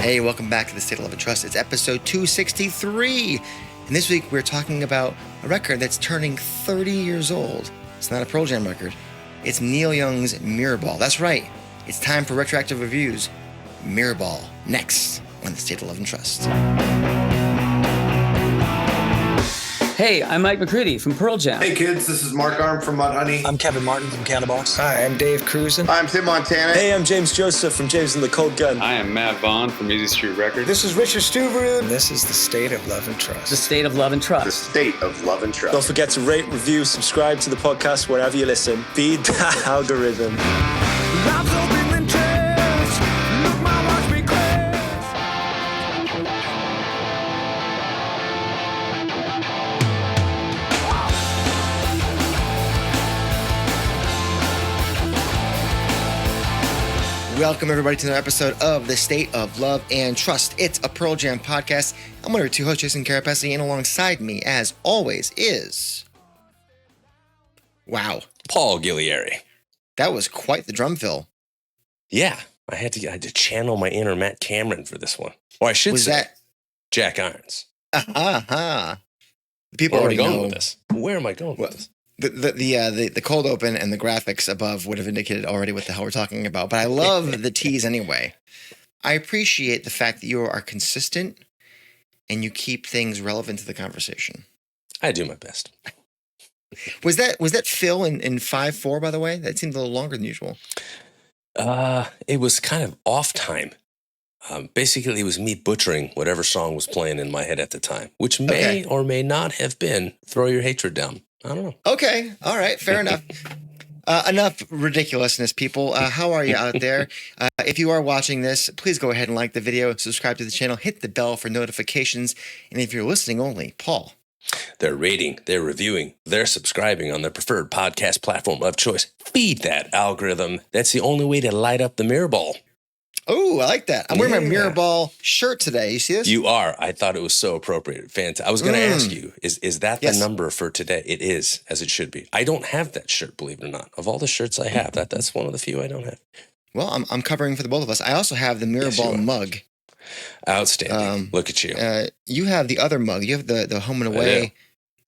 Hey, welcome back to the State of Love and Trust. It's episode 263. And this week we're talking about a record that's turning 30 years old. It's not a Pearl Jam record. It's Neil Young's Mirrorball. That's right. It's time for retroactive reviews. Mirrorball, next on the State of Love and Trust. Hey, I'm Mike McCready from Pearl Jam. Hey kids, this is Mark Arm from Mudhoney. I'm Kevin Martin from Candlebox. Hi, I'm Dave Cruzen. I'm Tim Montana. Hey, I'm James Joseph from James and the Cold Gun. I am Matt Vaughn from Easy Street Records. This is Richard Stuverud. This is the State of Love and Trust. The State of Love and Trust. The State of Love and Trust. Don't forget to rate, review, subscribe to the podcast wherever you listen. Feed that algorithm. Welcome, everybody, to another episode of the State of Love and Trust. It's a Pearl Jam podcast. I'm one of your two hosts, Jason Kerepesi, and alongside me, as always, is... Wow. Paul Ghiglieri. That was quite the drum fill. Yeah, I had to channel my inner Matt Cameron for this one. Or I should say, Jack Irons. People Where already am I going know with this? Where am I going with this? The cold open and the graphics above would have indicated already what the hell we're talking about, but I love the tease anyway. I appreciate the fact that you are consistent and you keep things relevant to the conversation. I do my best. Was that Phil in 5/4, by the way? That seemed a little longer than usual. It was kind of off time. Basically, it was me butchering whatever song was playing in my head at the time, which may or may not have been Throw Your Hatred Down. I don't know. Okay. All right. Fair enough. Enough ridiculousness, people. How are you out there? If you are watching this, please go ahead and like the video, subscribe to the channel, hit the bell for notifications. And if you're listening only, Paul. They're rating, they're reviewing, they're subscribing on their preferred podcast platform of choice. Feed that algorithm. That's the only way to light up the Mirrorball. Oh, I like that. I'm wearing my Mirrorball shirt today. You see this? You are. I thought it was so appropriate. Fantastic. I was going to ask you, is that the number for today? It is, as it should be. I don't have that shirt, believe it or not. Of all the shirts I have, that's one of the few I don't have. Well, I'm covering for the both of us. I also have the Mirrorball mug. Outstanding. Look at you. You have the other mug. You have the Home and Away.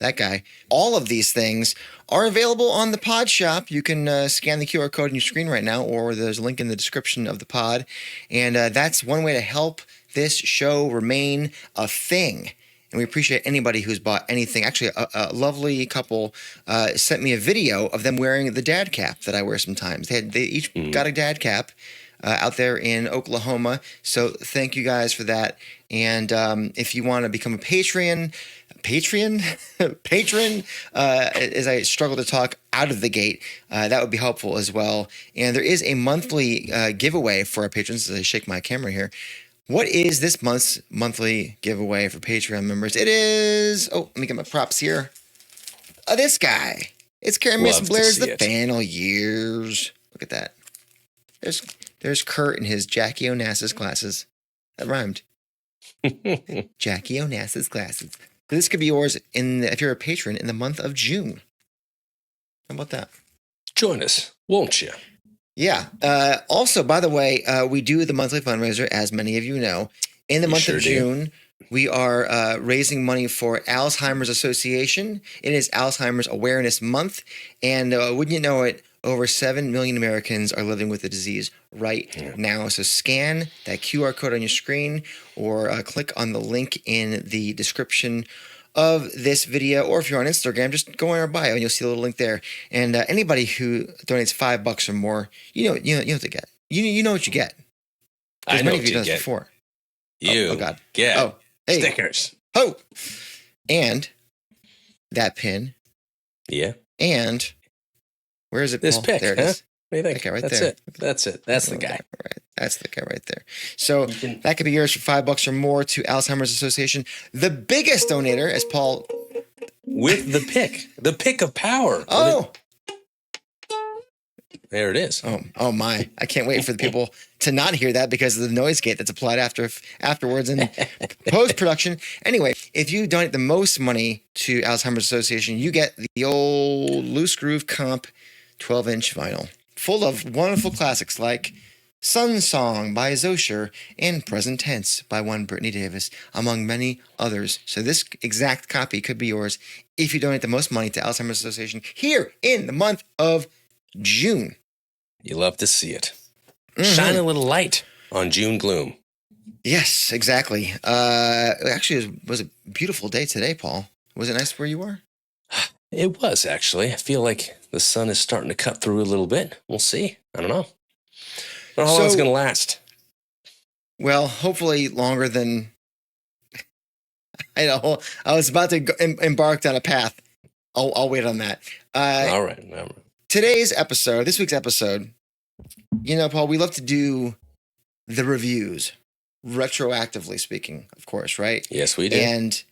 That guy. All of these things are available on the pod shop. You can scan the QR code on your screen right now, or there's a link in the description of the pod. And that's one way to help this show remain a thing. And we appreciate anybody who's bought anything. Actually, a lovely couple sent me a video of them wearing the dad cap that I wear sometimes. They each got a dad cap out there in Oklahoma. So thank you guys for that. And if you want to become a patron, as I struggle to talk out of the gate, that would be helpful as well. And there is a monthly giveaway for our patrons as I shake my camera here. What is this month's monthly giveaway for Patreon members? It is, let me get my props here. This guy. It's Kerepesi Blair's The Final Years. Look at that. There's Kurt in his Jackie Onassis glasses. That rhymed. Jackie Onassis glasses. This could be yours if you're a patron in the month of June. How about that? Join us, won't you? Yeah. Also, by the way, we do the monthly fundraiser, as many of you know. In the month of June, we are raising money for Alzheimer's Association. It is Alzheimer's Awareness Month. And wouldn't you know it, over 7 million Americans are living with the disease right now. So scan that QR code on your screen or click on the link in the description of this video. Or if you're on Instagram, just go in our bio and you'll see a little link there. And anybody who donates $5 or more, you know what to get. You know what you get. I know what you get. Before. You get stickers. Oh, and that pin. Yeah. And... where is it, This Paul? pick, there it is. What do you think? That guy right That's there. it. That's it. That's the guy. Right. That's the guy right there. So that could be yours for $5 or more to Alzheimer's Association. The biggest donator, as Paul... with the pick of power. Oh! There it is. Oh my. I can't wait for the people to not hear that because of the noise gate that's applied afterwards in post-production. Anyway, if you donate the most money to Alzheimer's Association, you get the old Loose Groove Comp 12-inch vinyl full of wonderful classics like Sun Song by Zosher, and Present Tense by one Brittany Davis, among many others. So this exact copy could be yours if you donate the most money to Alzheimer's Association here in the month of June. You love to see it. Shine a little light on June gloom. Yes, exactly. Actually, it was a beautiful day today, Paul. Was it nice where you were? It was, actually. I feel like the sun is starting to cut through a little bit. We'll see. I don't know. I don't know how long it's going to last. Well, hopefully longer than... I know. I was about to embark down a path. I'll wait on that. All right. This week's episode, Paul, we love to do the reviews, retroactively speaking, of course, right? Yes, we do. And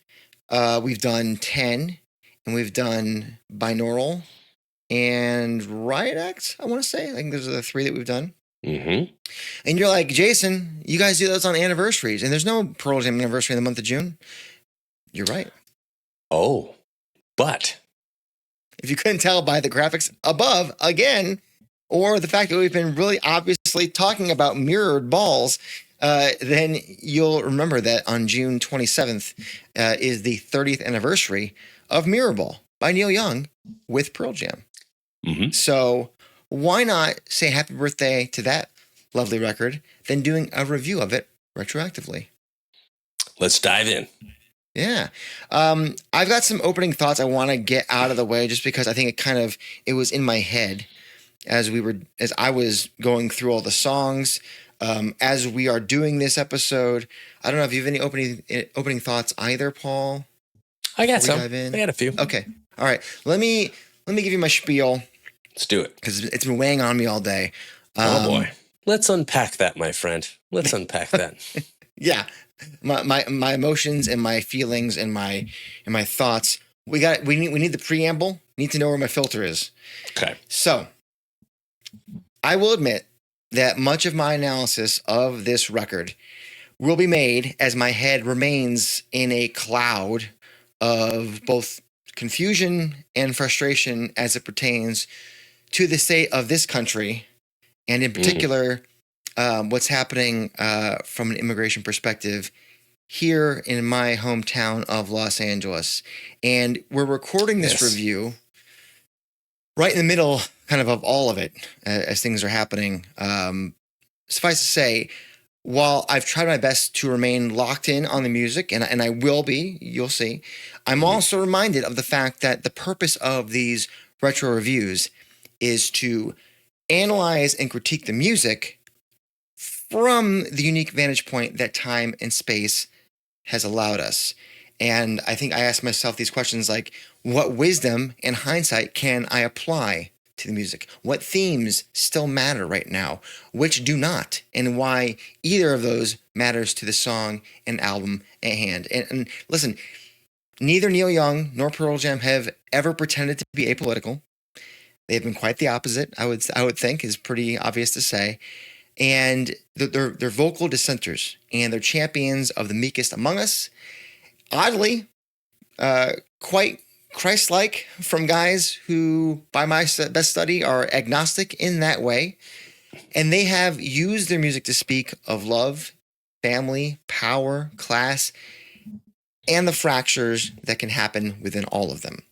we've done 10, and we've done binaural and riot acts, I want to say. I think those are the 3 that we've done. Mm-hmm. And you're like, Jason, you guys do those on anniversaries, and there's no Pearl Jam anniversary in the month of June. You're right. Oh, but... if you couldn't tell by the graphics above, again, or the fact that we've been really obviously talking about mirrored balls, then you'll remember that on June 27th is the 30th anniversary of Mirror Ball by Neil Young with Pearl Jam. Mm-hmm. So why not say happy birthday to that lovely record, then doing a review of it retroactively? Let's dive in. Yeah. I've got some opening thoughts I want to get out of the way just because I think it was in my head as I was going through all the songs. As we are doing this episode, I don't know if you have any opening thoughts either, Paul. I got some. I got a few. Okay. All right. Let me give you my spiel. Let's do it. Because it's been weighing on me all day. Oh boy. Let's unpack that, my friend. Let's unpack that. Yeah. My emotions and my feelings and my thoughts. We need the preamble. Need to know where my filter is. Okay. So I will admit that much of my analysis of this record will be made as my head remains in a cloud of both confusion and frustration as it pertains to the state of this country, and in particular, what's happening from an immigration perspective here in my hometown of Los Angeles. And we're recording this review right in the middle kind of all of it as things are happening. Suffice to say, while I've tried my best to remain locked in on the music, and I will be, you'll see, I'm also reminded of the fact that the purpose of these retro reviews is to analyze and critique the music from the unique vantage point that time and space has allowed us. And I think I asked myself these questions like, what wisdom and hindsight can I apply to the music? What themes still matter right now? Which do not? And why either of those matters to the song and album at hand. And listen, neither Neil Young nor Pearl Jam have ever pretended to be apolitical. They've been quite the opposite, I would think, is pretty obvious to say. And they're vocal dissenters, and they're champions of the meekest among us. Oddly, quite Christ-like from guys who, by my best study, are agnostic in that way. And they have used their music to speak of love, family, power, class, and the fractures that can happen within all of them.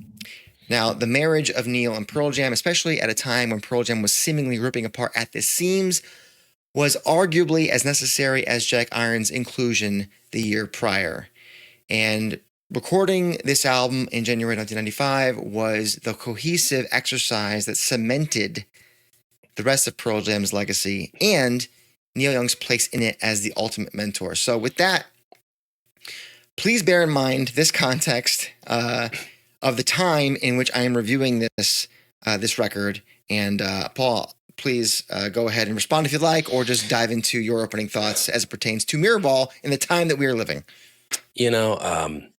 Now, the marriage of Neil and Pearl Jam, especially at a time when Pearl Jam was seemingly ripping apart at the seams, was arguably as necessary as Jack Irons' inclusion the year prior. And recording this album in January 1995 was the cohesive exercise that cemented the rest of Pearl Jam's legacy and Neil Young's place in it as the ultimate mentor. So with that, please bear in mind this context of the time in which I am reviewing this record. And Paul, please go ahead and respond if you'd like, or just dive into your opening thoughts as it pertains to Mirror Ball in the time that we are living. I'm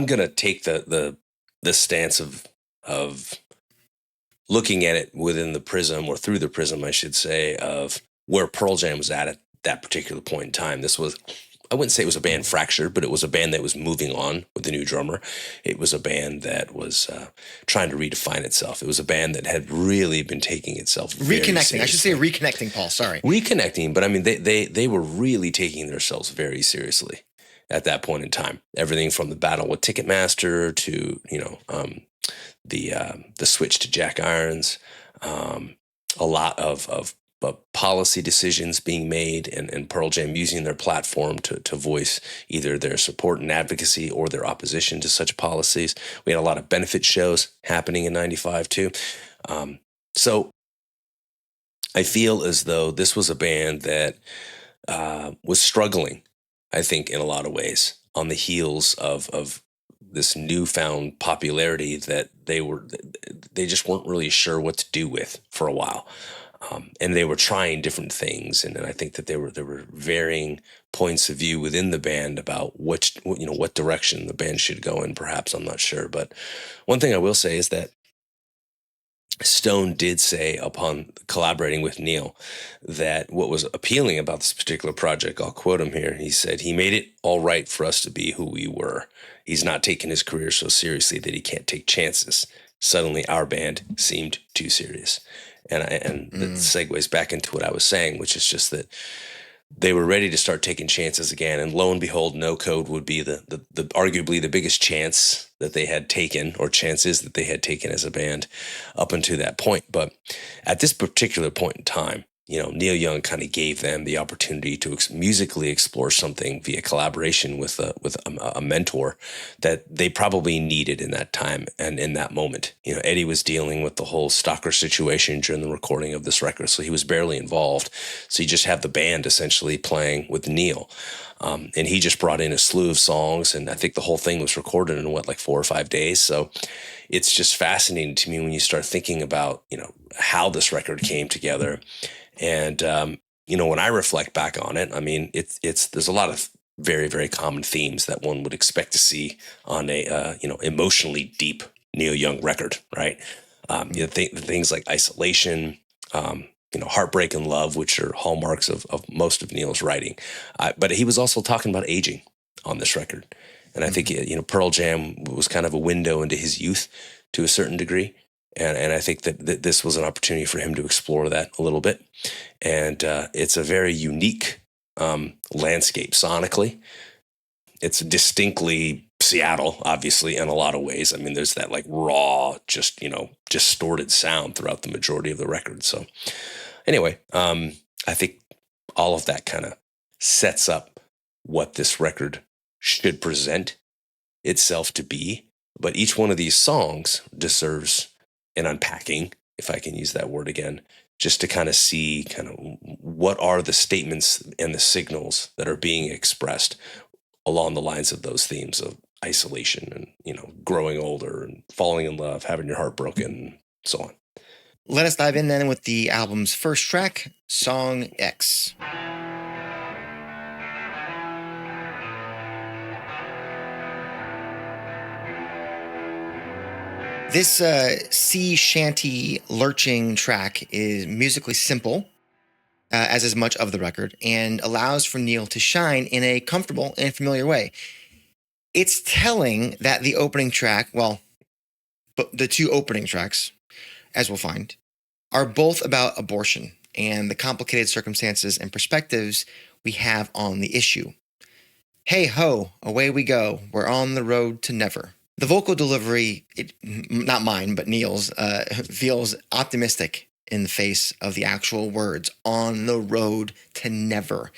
going to take the stance of looking at it within the prism, or through the prism, I should say, of where Pearl Jam was at that particular point in time. This was I wouldn't say it was a band fractured, but it was a band that was moving on with the new drummer. It was a band that was trying to redefine itself. It was a band that had really been taking itself very Reconnecting. seriously. I should say reconnecting, Paul. Sorry. Reconnecting, but I mean, they were really taking themselves very seriously at that point in time. Everything from the battle with Ticketmaster to, the switch to Jack Irons, a lot of policy decisions being made, and Pearl Jam using their platform to voice either their support and advocacy or their opposition to such policies. We had a lot of benefit shows happening in '95 too. So I feel as though this was a band that was struggling, I think, in a lot of ways on the heels of this newfound popularity that they just weren't really sure what to do with for a while. And they were trying different things, and I think that there were varying points of view within the band about what direction the band should go in. Perhaps, I'm not sure, but one thing I will say is that Stone did say upon collaborating with Neil that what was appealing about this particular project, I'll quote him here. He said, "He made it all right for us to be who we were. He's not taking his career so seriously that he can't take chances. Suddenly our band seemed too serious." And that segues back into what I was saying, which is just that they were ready to start taking chances again. And lo and behold, No Code would be the arguably the biggest chance that they had taken, or chances that they had taken as a band up until that point. But at this particular point in time, Neil Young kind of gave them the opportunity to musically explore something via collaboration with a mentor that they probably needed in that time and in that moment. Eddie was dealing with the whole stalker situation during the recording of this record, so he was barely involved. So you just have the band essentially playing with Neil. And he just brought in a slew of songs, and I think the whole thing was recorded in 4 or 5 days. So it's just fascinating to me when you start thinking about, how this record came together. And, when I reflect back on it, I mean, there's a lot of very, very common themes that one would expect to see on a, emotionally deep Neil Young record, right? Things like isolation, heartbreak and love, which are hallmarks of most of Neil's writing. But he was also talking about aging on this record. And I think, Pearl Jam was kind of a window into his youth to a certain degree. And I think that this was an opportunity for him to explore that a little bit. And it's a very unique landscape sonically. It's distinctly Seattle, obviously, in a lot of ways. I mean, there's that raw, just, distorted sound throughout the majority of the record. So anyway, I think all of that kind of sets up what this record should present itself to be. But each one of these songs deserves an unpacking, if I can use that word again, just to kind of see what are the statements and the signals that are being expressed along the lines of those themes of isolation and, growing older and falling in love, having your heart broken, and so on. Let us dive in then with the album's first track, Song X. This sea shanty lurching track is musically simple, as is much of the record, and allows for Neil to shine in a comfortable and familiar way. It's telling that the opening track, the two opening tracks, as we'll find, are both about abortion and the complicated circumstances and perspectives we have on the issue. Hey ho, away we go. We're on the road to never. The vocal delivery, not mine, but Neil's, feels optimistic in the face of the actual words, on the road to never.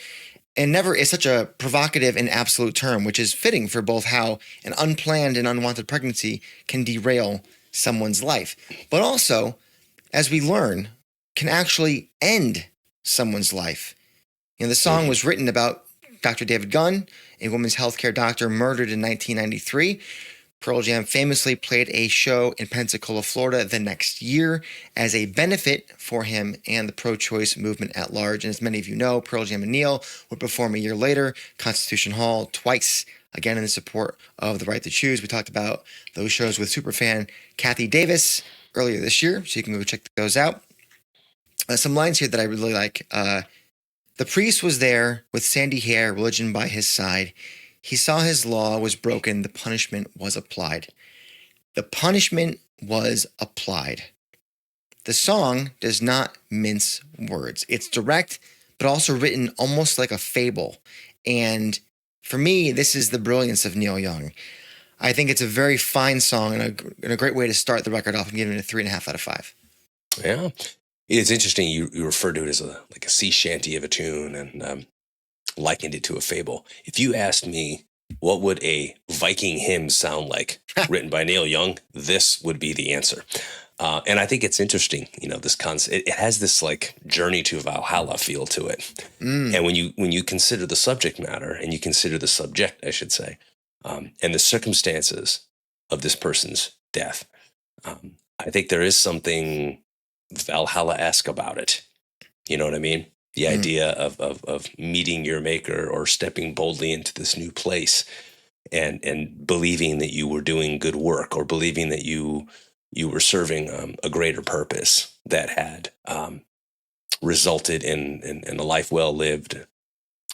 And never is such a provocative and absolute term, which is fitting for both how an unplanned and unwanted pregnancy can derail someone's life, but also, as we learn, can actually end someone's life. The song was written about Dr. David Gunn, a women's healthcare doctor murdered in 1993. Pearl Jam famously played a show in Pensacola, Florida the next year as a benefit for him and the pro-choice movement at large. And as many of you know, Pearl Jam and Neil would perform a year later, Constitution Hall, twice, again in support of the right to choose. We talked about those shows with superfan Kathy Davis earlier this year, so you can go check those out. Some lines here that I really like. The priest was there with sandy hair, religion by his side. He saw his law was broken. The punishment was applied. The punishment was applied. The song does not mince words. It's direct, but also written almost like a fable. And for me, this is the brilliance of Neil Young. I think it's a very fine song and a great way to start the record off. I'm giving it a 3.5 out of 5. Yeah. It's interesting you refer to it as like a sea shanty of a tune and likened it to a fable. If you asked me what would a Viking hymn sound like written by Neil Young, this would be the answer. And I think it's interesting, this concept. It has this like journey to Valhalla feel to it. And when you consider the subject matter and you consider the subject, I should say, and the circumstances of this person's death, I think there is something Valhalla-esque about it. You know what I mean? The idea of meeting your maker or stepping boldly into this new place and believing that you were doing good work or believing that you were serving a greater purpose that had resulted in a life well lived.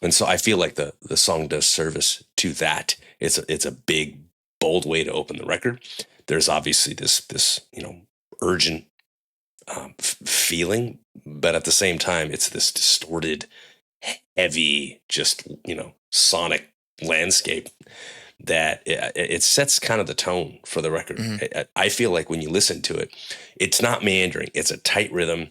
And so I feel like the song does service to that. It's a big, bold way to open the record. There's obviously this urgent feeling, but at the same time, it's this distorted, heavy, just sonic landscape that it sets kind of the tone for the record. I feel like when you listen to it, it's not meandering. It's a tight rhythm,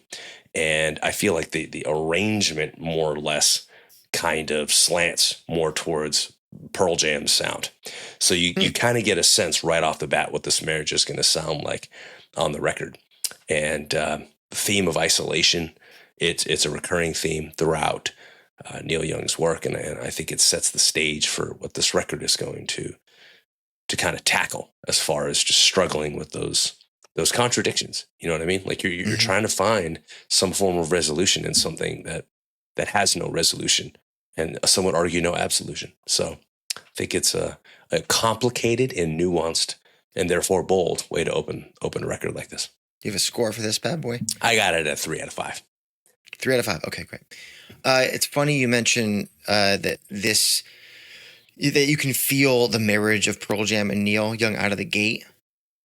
and I feel like the arrangement more or less kind of slants more towards Pearl Jam's sound. So you kind of get a sense right off the bat what this marriage is going to sound like on the record. And the theme of isolation, it's a recurring theme throughout Neil Young's work, and I think it sets the stage for what this record is going to kind of tackle as far as just struggling with those contradictions. You know what I mean? Like you're trying to find some form of resolution in something that has no resolution, and some would argue no absolution. So I think it's a complicated and nuanced and therefore bold way to open a record like this. Do you have a score for this bad boy? I got it at 3 out of 5. 3 out of 5. Okay, great. It's funny you mentioned that you can feel the marriage of Pearl Jam and Neil Young out of the gate.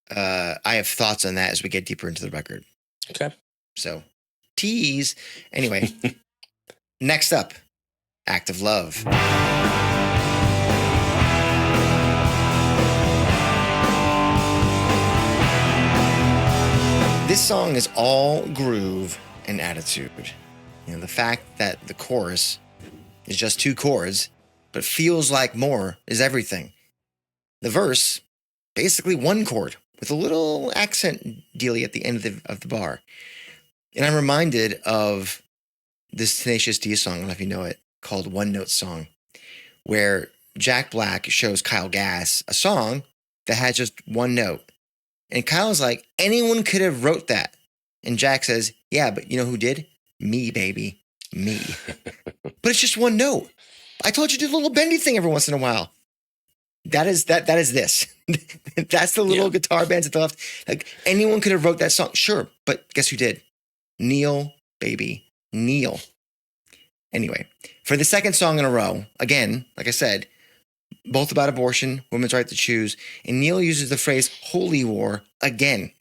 I have thoughts on that as we get deeper into the record. Okay. So, tease. Anyway, next up, Act of Love. This song is all groove and attitude. The fact that the chorus is just 2 chords, but feels like more is everything. The verse, basically 1 chord with a little accent dealy at the end of the bar. And I'm reminded of this Tenacious D song, I don't know if you know it, called One Note Song, where Jack Black shows Kyle Gass a song that had just 1 note. And Kyle's like, anyone could have wrote that. And Jack says, yeah, but you know who did? Me, baby. Me. But it's just 1 note. I told you to do a little bendy thing every once in a while. That is this. That's the little guitar bands at the left. Like anyone could have wrote that song. Sure. But guess who did? Neil, baby. Neil. Anyway, for the second song in a row, again, like I said, both about abortion, women's right to choose, and Neil uses the phrase holy war again.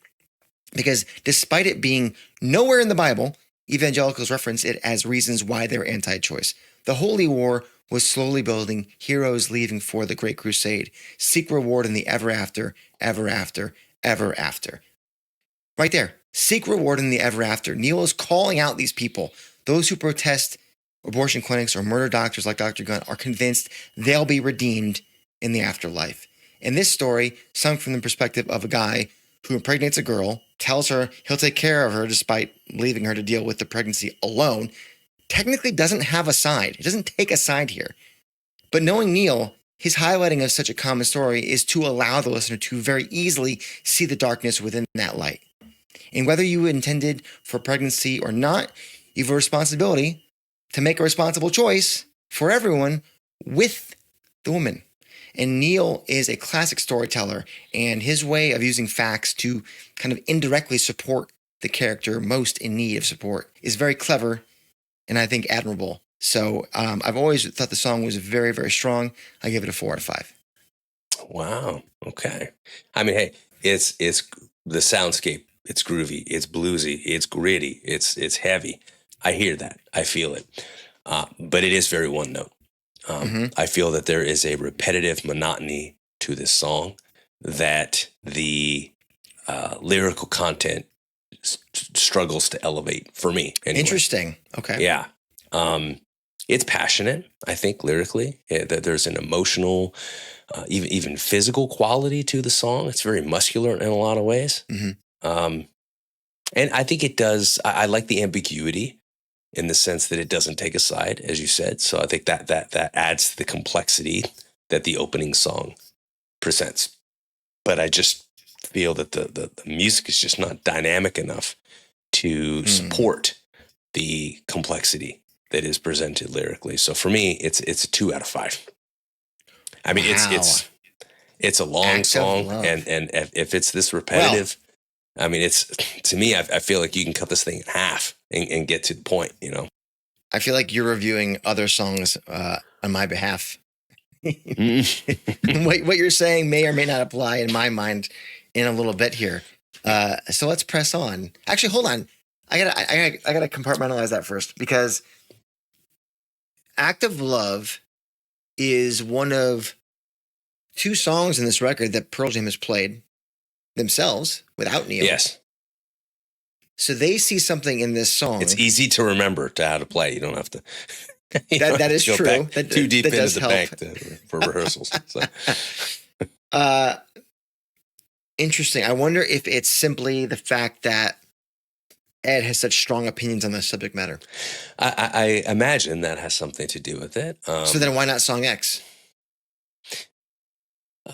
Because despite it being nowhere in the Bible, evangelicals reference it as reasons why they're anti-choice. The holy war was slowly building, heroes leaving for the great crusade. Seek reward in the ever after, ever after, ever after. Right there. Seek reward in the ever after. Neil is calling out these people. Those who protest abortion clinics or murder doctors like Dr. Gunn are convinced they'll be redeemed in the afterlife. And this story, sung from the perspective of a guy who impregnates a girl, tells her he'll take care of her despite leaving her to deal with the pregnancy alone, technically doesn't have a side. It doesn't take a side here. But knowing Neil, his highlighting of such a common story is to allow the listener to very easily see the darkness within that light. And whether you intended for pregnancy or not, you have a responsibility to make a responsible choice for everyone with the woman. And Neil is a classic storyteller, and his way of using facts to kind of indirectly support the character most in need of support is very clever and I think admirable. So I've always thought the song was very, very strong. I give it a 4 out of 5. Wow. Okay. I mean, hey, it's the soundscape. It's groovy. It's bluesy. It's gritty. It's heavy. I hear that. I feel it. But it is very one note. I feel that there is a repetitive monotony to this song that the lyrical content struggles to elevate for me. Anyway. Interesting. Okay. Yeah. It's passionate, I think, lyrically. There's an emotional, even physical quality to the song. It's very muscular in a lot of ways. And I think it does, I like the ambiguity in the sense that it doesn't take a side, as you said. So I think that adds to the complexity that the opening song presents. But I just feel that the music is just not dynamic enough to support the complexity that is presented lyrically. So for me, it's a 2 out of 5. I mean, it's a long song, and if it's this repetitive, I mean, it's, to me, I feel like you can cut this thing in half and get to the point, you know? I feel like you're reviewing other songs on my behalf. What you're saying may or may not apply in my mind in a little bit here. So let's press on. Actually, hold on. I gotta compartmentalize that first, because Act of Love is one of 2 songs in this record that Pearl Jam has played themselves without Neil. Yes. So they see something in this song. It's easy to remember how to play. You don't have to. That is true. Too deep that into the help. bank for rehearsals. So. Interesting. I wonder if it's simply the fact that Ed has such strong opinions on the subject matter. I imagine that has something to do with it. So then why not Song X?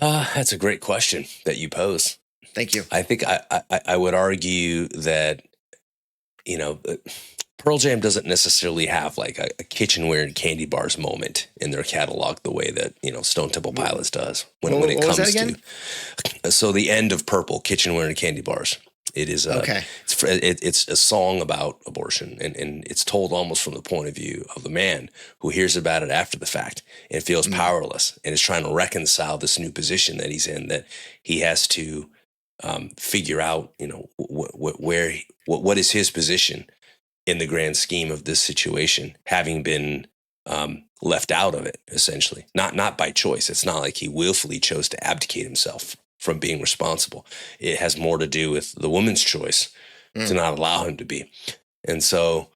That's a great question that you pose. Thank you. I think I would argue that, you know, Pearl Jam doesn't necessarily have like a kitchenware and candy bars moment in their catalog the way that, you know, Stone Temple Pilots does when it comes to. So the end of Purple, kitchenware and candy bars. It is it's a song about abortion, and it's told almost from the point of view of the man who hears about it after the fact and feels powerless and is trying to reconcile this new position that he's in, that he has to figure out, you know, what is his position in the grand scheme of this situation, having been left out of it, essentially. Not by choice. It's not like he willfully chose to abdicate himself from being responsible. It has more to do with the woman's choice to not allow him to be. And so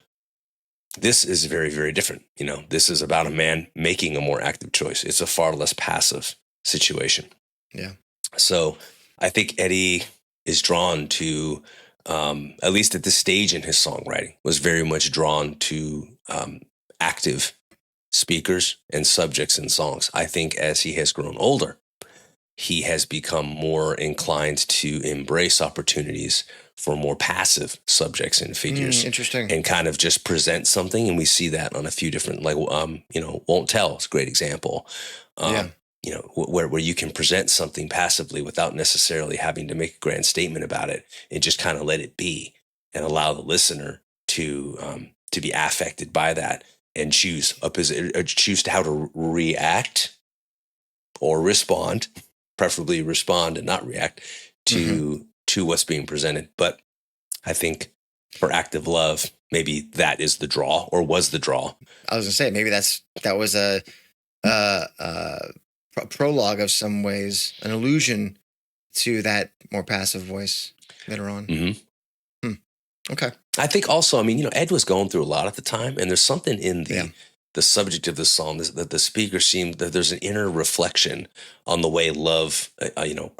this is very, very different. You know, this is about a man making a more active choice. It's a far less passive situation. Yeah. So I think Eddie is drawn to, at least at this stage in his songwriting, was very much drawn to active speakers and subjects in songs. I think as he has grown older, he has become more inclined to embrace opportunities for more passive subjects and figures. Interesting. And kind of just present something. And we see that on a few different, like, you know, Won't Tell is a great example. You know, where you can present something passively without necessarily having to make a grand statement about it, and just kind of let it be and allow the listener to be affected by that and choose how to react or respond. Preferably respond and not react to what's being presented. But I think for Act of Love, maybe that is the draw, or was the draw. I was gonna say maybe that was a prologue of some ways, an allusion to that more passive voice later on. Okay. I think also, I mean, you know, Ed was going through a lot at the time, and there's something in the subject of the song that the speaker seemed that there's an inner reflection on the way love, you know,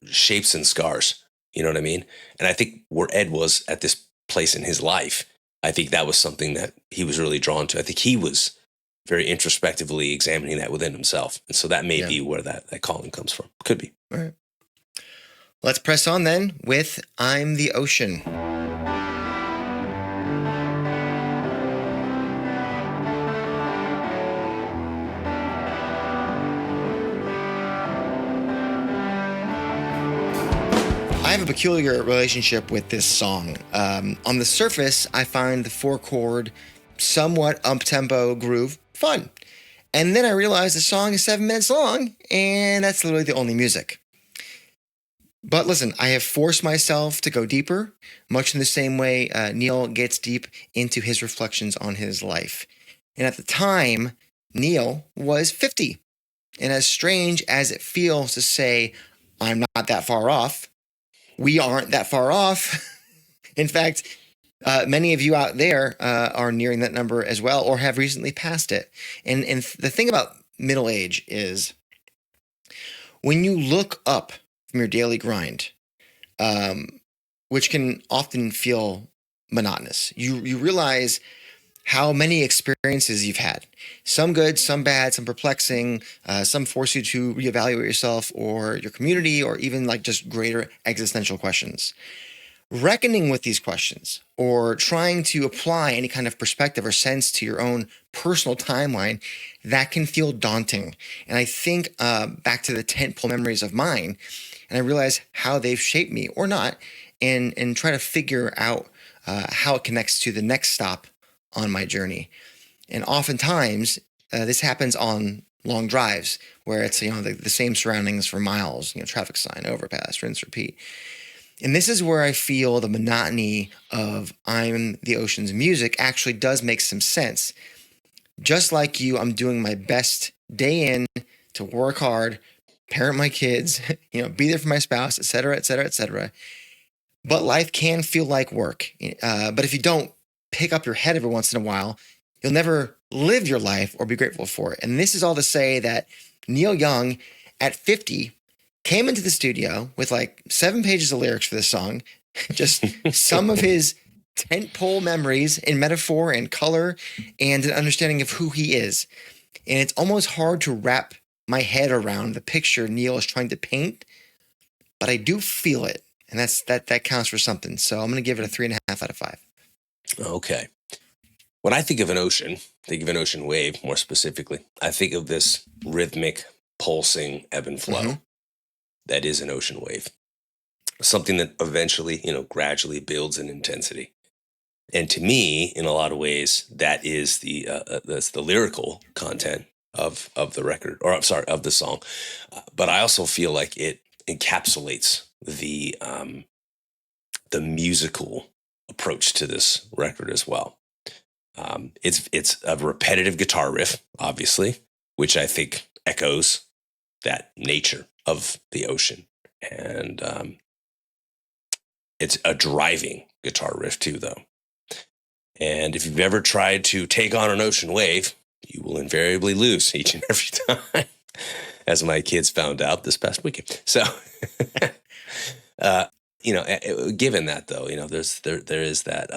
shapes and scars. You know what I mean? And I think where Ed was at this place in his life, I think that was something that he was really drawn to. I think he was very introspectively examining that within himself. And so that may be where that calling comes from. Could be. All right. Let's press on then with I'm the Ocean. I have a peculiar relationship with this song. On the surface, I find the 4-chord somewhat up-tempo groove, fun. And then I realized the song is 7 minutes long, and that's literally the only music. But listen, I have forced myself to go deeper, much in the same way Neil gets deep into his reflections on his life. And at the time, Neil was 50. And as strange as it feels to say, I'm not that far off, we aren't that far off. In fact, many of you out there are nearing that number as well or have recently passed it. And the thing about middle age is when you look up from your daily grind, which can often feel monotonous, you realize how many experiences you've had. Some good, some bad, some perplexing, some force you to reevaluate yourself or your community or even like just greater existential questions. Reckoning with these questions or trying to apply any kind of perspective or sense to your own personal timeline, that can feel daunting. And I think back to the tentpole memories of mine, and I realize how they've shaped me or not, and try to figure out how it connects to the next stop on my journey. And oftentimes, this happens on long drives where it's, the same surroundings for miles, traffic sign, overpass, rinse, repeat. And this is where I feel the monotony of I'm the Ocean's music actually does make some sense. Just like you, I'm doing my best day in to work hard, parent my kids, be there for my spouse, et cetera, et cetera, et cetera. But life can feel like work. But if you don't pick up your head every once in a while, you'll never live your life or be grateful for it. And this is all to say that Neil Young at 50 came into the studio with like 7 pages of lyrics for this song, just some of his tentpole memories in metaphor and color and an understanding of who he is. And it's almost hard to wrap my head around the picture Neil is trying to paint, but I do feel it. And that counts for something. So I'm going to give it a 3.5 out of 5. Okay. When I think of an ocean wave more specifically, I think of this rhythmic, pulsing ebb and flow. Mm-hmm. That is an ocean wave. Something that eventually, gradually builds in intensity. And to me, in a lot of ways, that is that's the lyrical content of the record, or I'm sorry, of the song. But I also feel like it encapsulates the musical approach to this record as well. It's a repetitive guitar riff, obviously, which I think echoes that nature of the ocean. And it's a driving guitar riff too, though. And if you've ever tried to take on an ocean wave, you will invariably lose each and every time, as my kids found out this past weekend. So, given that though, there is that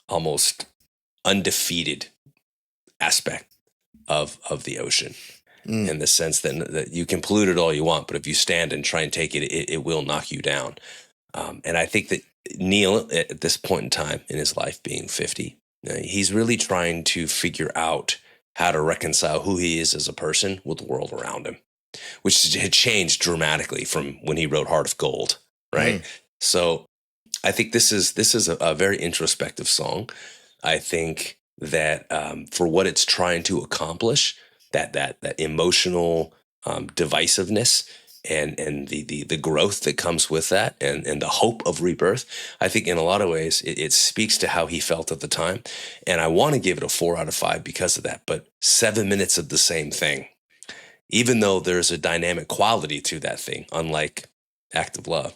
almost undefeated aspect of the ocean, in the sense that you can pollute it all you want, but if you stand and try and take it, it will knock you down. And I think that Neil, at this point in time in his life, being 50, he's really trying to figure out how to reconcile who he is as a person with the world around him, which had changed dramatically from when he wrote Heart of Gold, right? So I think this is a very introspective song. I think that for what it's trying to accomplish, that emotional divisiveness and the growth that comes with that and the hope of rebirth, I think in a lot of ways it speaks to how he felt at the time. And I want to give it a 4 out of 5 because of that. But 7 minutes of the same thing, even though there's a dynamic quality to that thing, unlike Act of Love,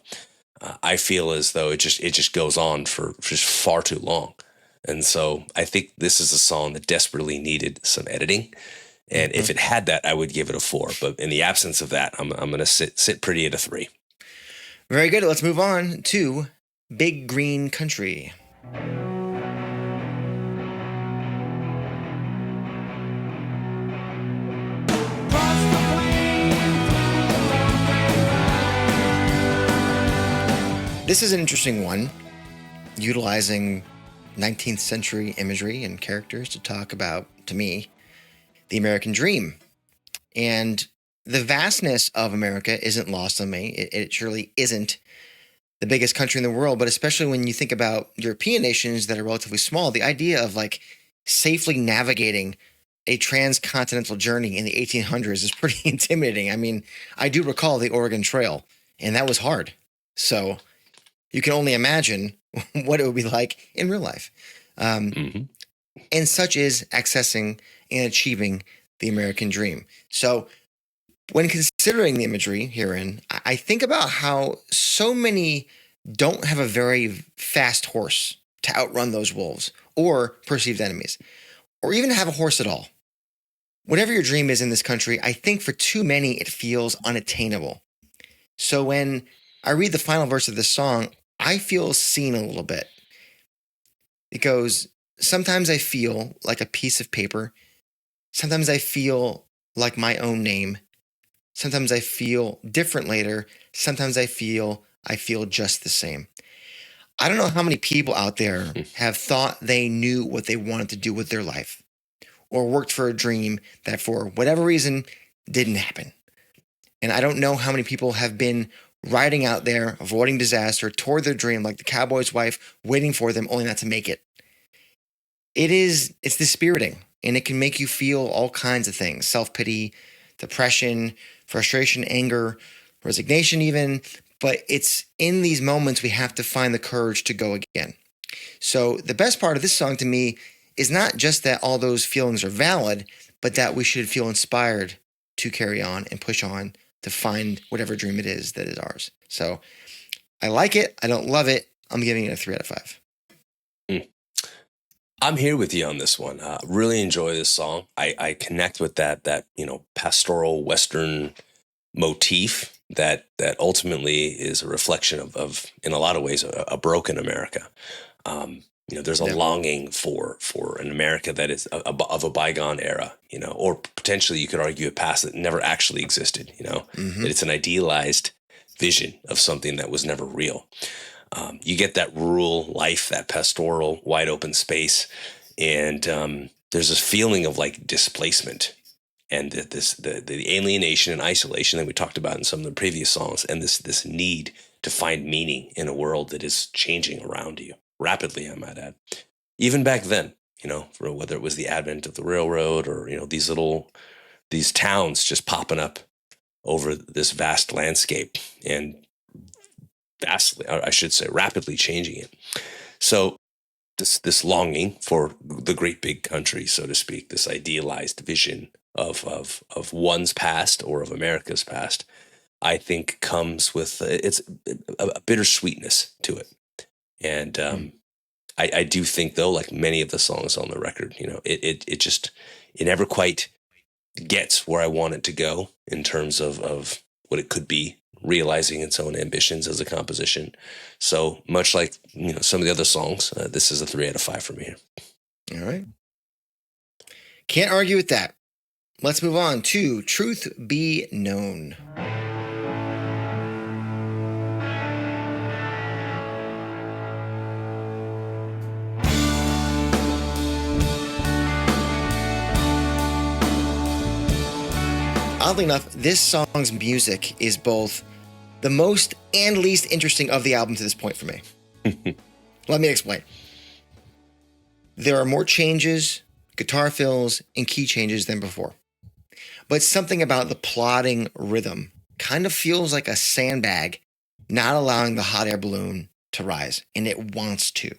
I feel as though it just goes on for just far too long. And so I think this is a song that desperately needed some editing. And if it had that, I would give it a 4. But in the absence of that, I'm going to sit pretty at a 3. Very good. Let's move on to Big Green Country. This is an interesting one, utilizing 19th century imagery and characters to talk about, to me, the American dream. And the vastness of America isn't lost on me. It surely isn't. the biggest country in the world, but especially when you think about European nations that are relatively small, the idea of like safely navigating a transcontinental journey in the 1800s is pretty intimidating. I mean, I do recall the Oregon Trail, and that was hard. So you can only imagine what it would be like in real life. And such is accessing and achieving the American dream. So when considering the imagery herein, I think about how so many don't have a very fast horse to outrun those wolves or perceived enemies, or even have a horse at all. Whatever your dream is in this country, I think for too many, it feels unattainable. So when I read the final verse of this song, I feel seen a little bit. It goes, sometimes I feel like a piece of paper. Sometimes I feel like my own name. Sometimes I feel different later. Sometimes I feel just the same. I don't know how many people out there have thought they knew what they wanted to do with their life or worked for a dream that for whatever reason didn't happen. And I don't know how many people have been riding out there, avoiding disaster toward their dream like the cowboy's wife, waiting for them only not to make it. It's dispiriting, and it can make you feel all kinds of things: self-pity, depression, frustration, anger, resignation even. But it's in these moments we have to find the courage to go again. So the best part of this song to me is not just that all those feelings are valid, but that we should feel inspired to carry on and push on to find whatever dream it is that is ours. So I like it. I don't love it. I'm giving it a 3 out of 5. I'm here with you on this one. Really enjoy this song. I connect with that pastoral Western motif that ultimately is a reflection of in a lot of ways, a broken America. There's a longing for an America that is of a bygone era, or potentially you could argue a past that never actually existed, that it's an idealized vision of something that was never real. You get that rural life, that pastoral, wide open space, and there's this feeling of like displacement and the alienation and isolation that we talked about in some of the previous songs, and this need to find meaning in a world that is changing around you rapidly, I might add. Even back then, for whether it was the advent of the railroad or these towns just popping up over this vast landscape and rapidly changing it. So this longing for the great big country, so to speak, this idealized vision of one's past or of America's past, I think comes with it's a bittersweetness to it. And I do think, though, like many of the songs on the record, it never quite gets where I want it to go in terms of what it could be, realizing its own ambitions as a composition. So much like some of the other songs, this is a 3 out of 5 for me. All right. Can't argue with that. Let's move on to Truth Be Known. Oddly enough, this song's music is both the most and least interesting of the album to this point for me. Let me explain. There are more changes, guitar fills, and key changes than before. But something about the plodding rhythm kind of feels like a sandbag not allowing the hot air balloon to rise, and it wants to.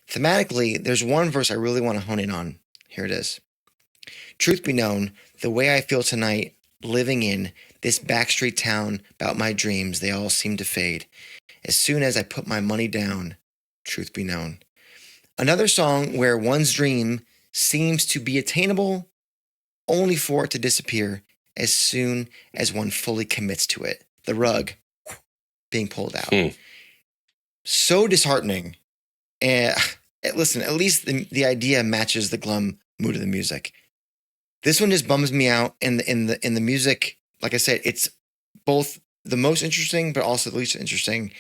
Thematically, there's one verse I really want to hone in on. Here it is. Truth be known, the way I feel tonight, living in this backstreet town about my dreams, they all seem to fade. As soon as I put my money down, truth be known. Another song where one's dream seems to be attainable only for it to disappear as soon as one fully commits to it. The rug being pulled out. So disheartening. And listen, at least the idea matches the glum mood of the music. This one just bums me out, and in the music, like I said, it's both the most interesting but also the least interesting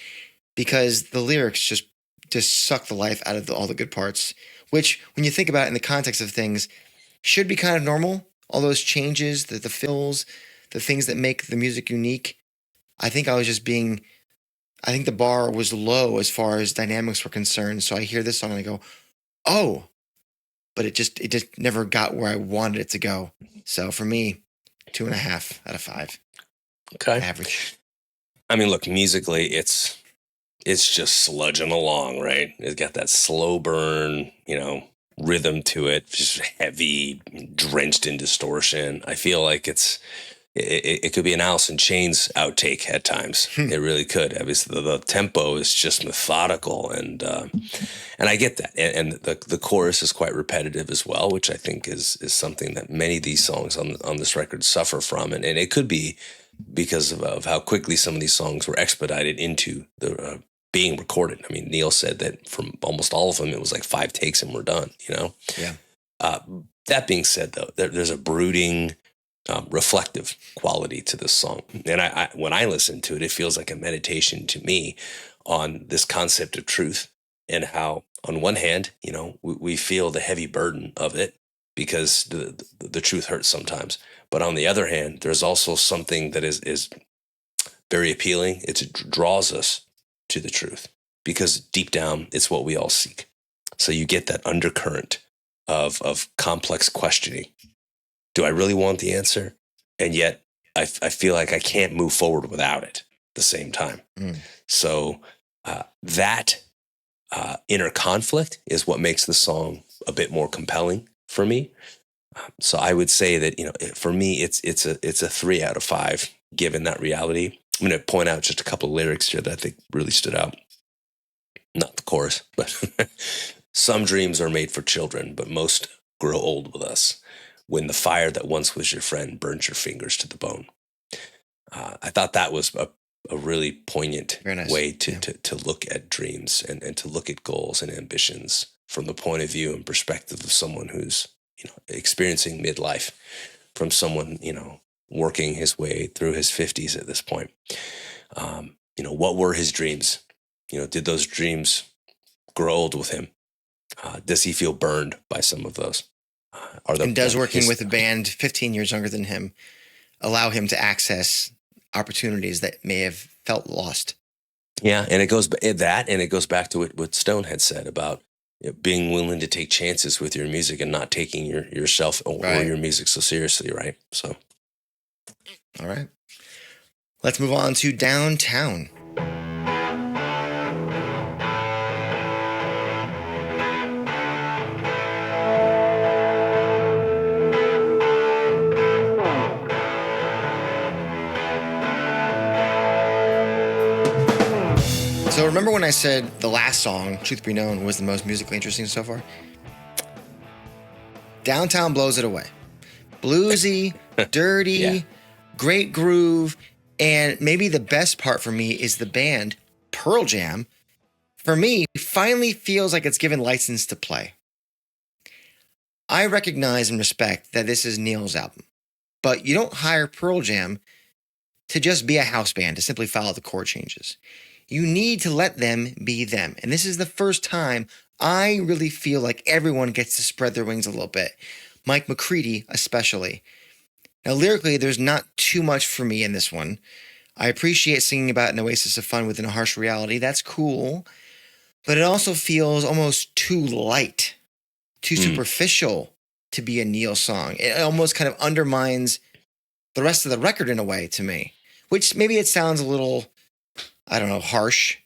because the lyrics just suck the life out of all the good parts, which when you think about it in the context of things, should be kind of normal. All those changes, the fills, the things that make the music unique. I think I was just being I think the bar was low as far as dynamics were concerned. So I hear this song and I go, oh, but it just never got where I wanted it to go. So for me, 2.5 out of 5. Okay. Average. I mean, look, musically, it's just sludging along, right? It's got that slow burn, rhythm to it, just heavy, drenched in distortion. I feel like it could be an Alice in Chains outtake at times. It really could. Obviously, the tempo is just methodical, and I get that. And the chorus is quite repetitive as well, which I think is something that many of these songs on this record suffer from, and it could be because of how quickly some of these songs were expedited into the being recorded. I mean, Neil said that from almost all of them, it was like 5 takes and we're done. Yeah. That being said, though, there's a brooding, reflective quality to this song, and I when I listen to it, it feels like a meditation to me on this concept of truth and how, on one hand, we feel the heavy burden of it because the truth hurts sometimes, but on the other hand, there's also something that is very appealing. It draws us to the truth because deep down, it's what we all seek. So you get that undercurrent of complex questioning. Do I really want the answer? And yet I feel like I can't move forward without it at the same time. So that inner conflict is what makes the song a bit more compelling for me. So I would say that, for me, it's a 3 out of 5, given that reality. I'm going to point out just a couple of lyrics here that I think really stood out. Not the chorus, but some dreams are made for children, but most grow old with us. When the fire that once was your friend burns your fingers to the bone. I thought that was a really poignant way to look at dreams and to look at goals and ambitions from the point of view and perspective of someone who's experiencing midlife, from someone working his way through his 50s at this point. What were his dreams? Did those dreams grow old with him? Does he feel burned by some of those? And does working with a band 15 years younger than him allow him to access opportunities that may have felt lost? Yeah, and it goes back to what Stone had said about being willing to take chances with your music and not taking yourself or your music so seriously, right? So, all right, let's move on to Downtown. So remember when I said the last song, Truth Be Known, was the most musically interesting so far? Downtown blows it away. Bluesy, dirty, great groove, and maybe the best part for me is the band, Pearl Jam, for me, finally feels like it's given license to play. I recognize and respect that this is Neil's album, but you don't hire Pearl Jam to just be a house band, to simply follow the chord changes. You need to let them be them. And this is the first time I really feel like everyone gets to spread their wings a little bit. Mike McCready especially. Now, lyrically, there's not too much for me in this one. I appreciate singing about an oasis of fun within a harsh reality. That's cool. But it also feels almost too light, too superficial to be a Neil song. It almost kind of undermines the rest of the record in a way to me, which maybe it sounds a little, I don't know, harsh,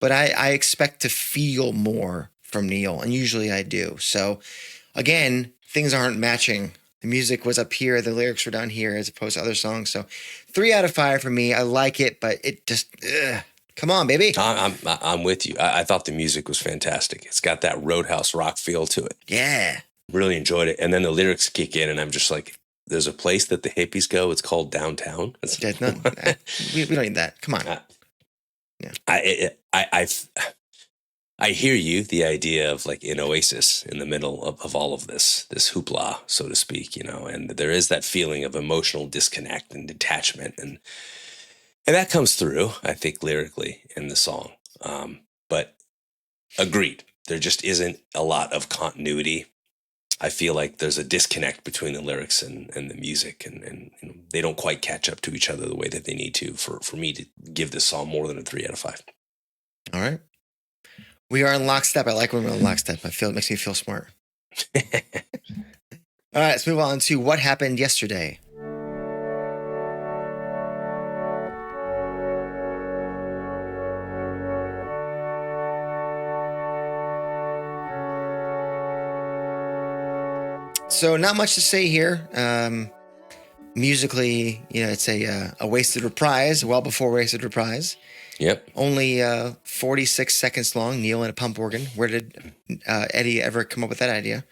but I expect to feel more from Neil, and usually I do. So again, things aren't matching. The music was up here, the lyrics were down here as opposed to other songs. So 3 out of 5 for me. I like it, but it just, come on, baby. I'm with you. I thought the music was fantastic. It's got that Roadhouse rock feel to it. Yeah. Really enjoyed it. And then the lyrics kick in, and I'm just like, there's a place that the hippies go. It's called Downtown. We don't need that. Come on. Yeah. I hear you, the idea of like an oasis in the middle of all of this hoopla, so to speak, and there is that feeling of emotional disconnect and detachment. And that comes through, I think, lyrically in the song. But agreed, there just isn't a lot of continuity I feel like there's a disconnect between the lyrics and the music, and they don't quite catch up to each other the way that they need to for me to give this song more than a 3 out of 5. All right. We are in lockstep. I like when we're in lockstep. It makes me feel smart. All right, let's move on to what happened yesterday. So not much to say here. Musically, it's a wasted reprise, well before wasted reprise. Yep. Only 46 seconds long, Neil and a pump organ. Where did Eddie ever come up with that idea?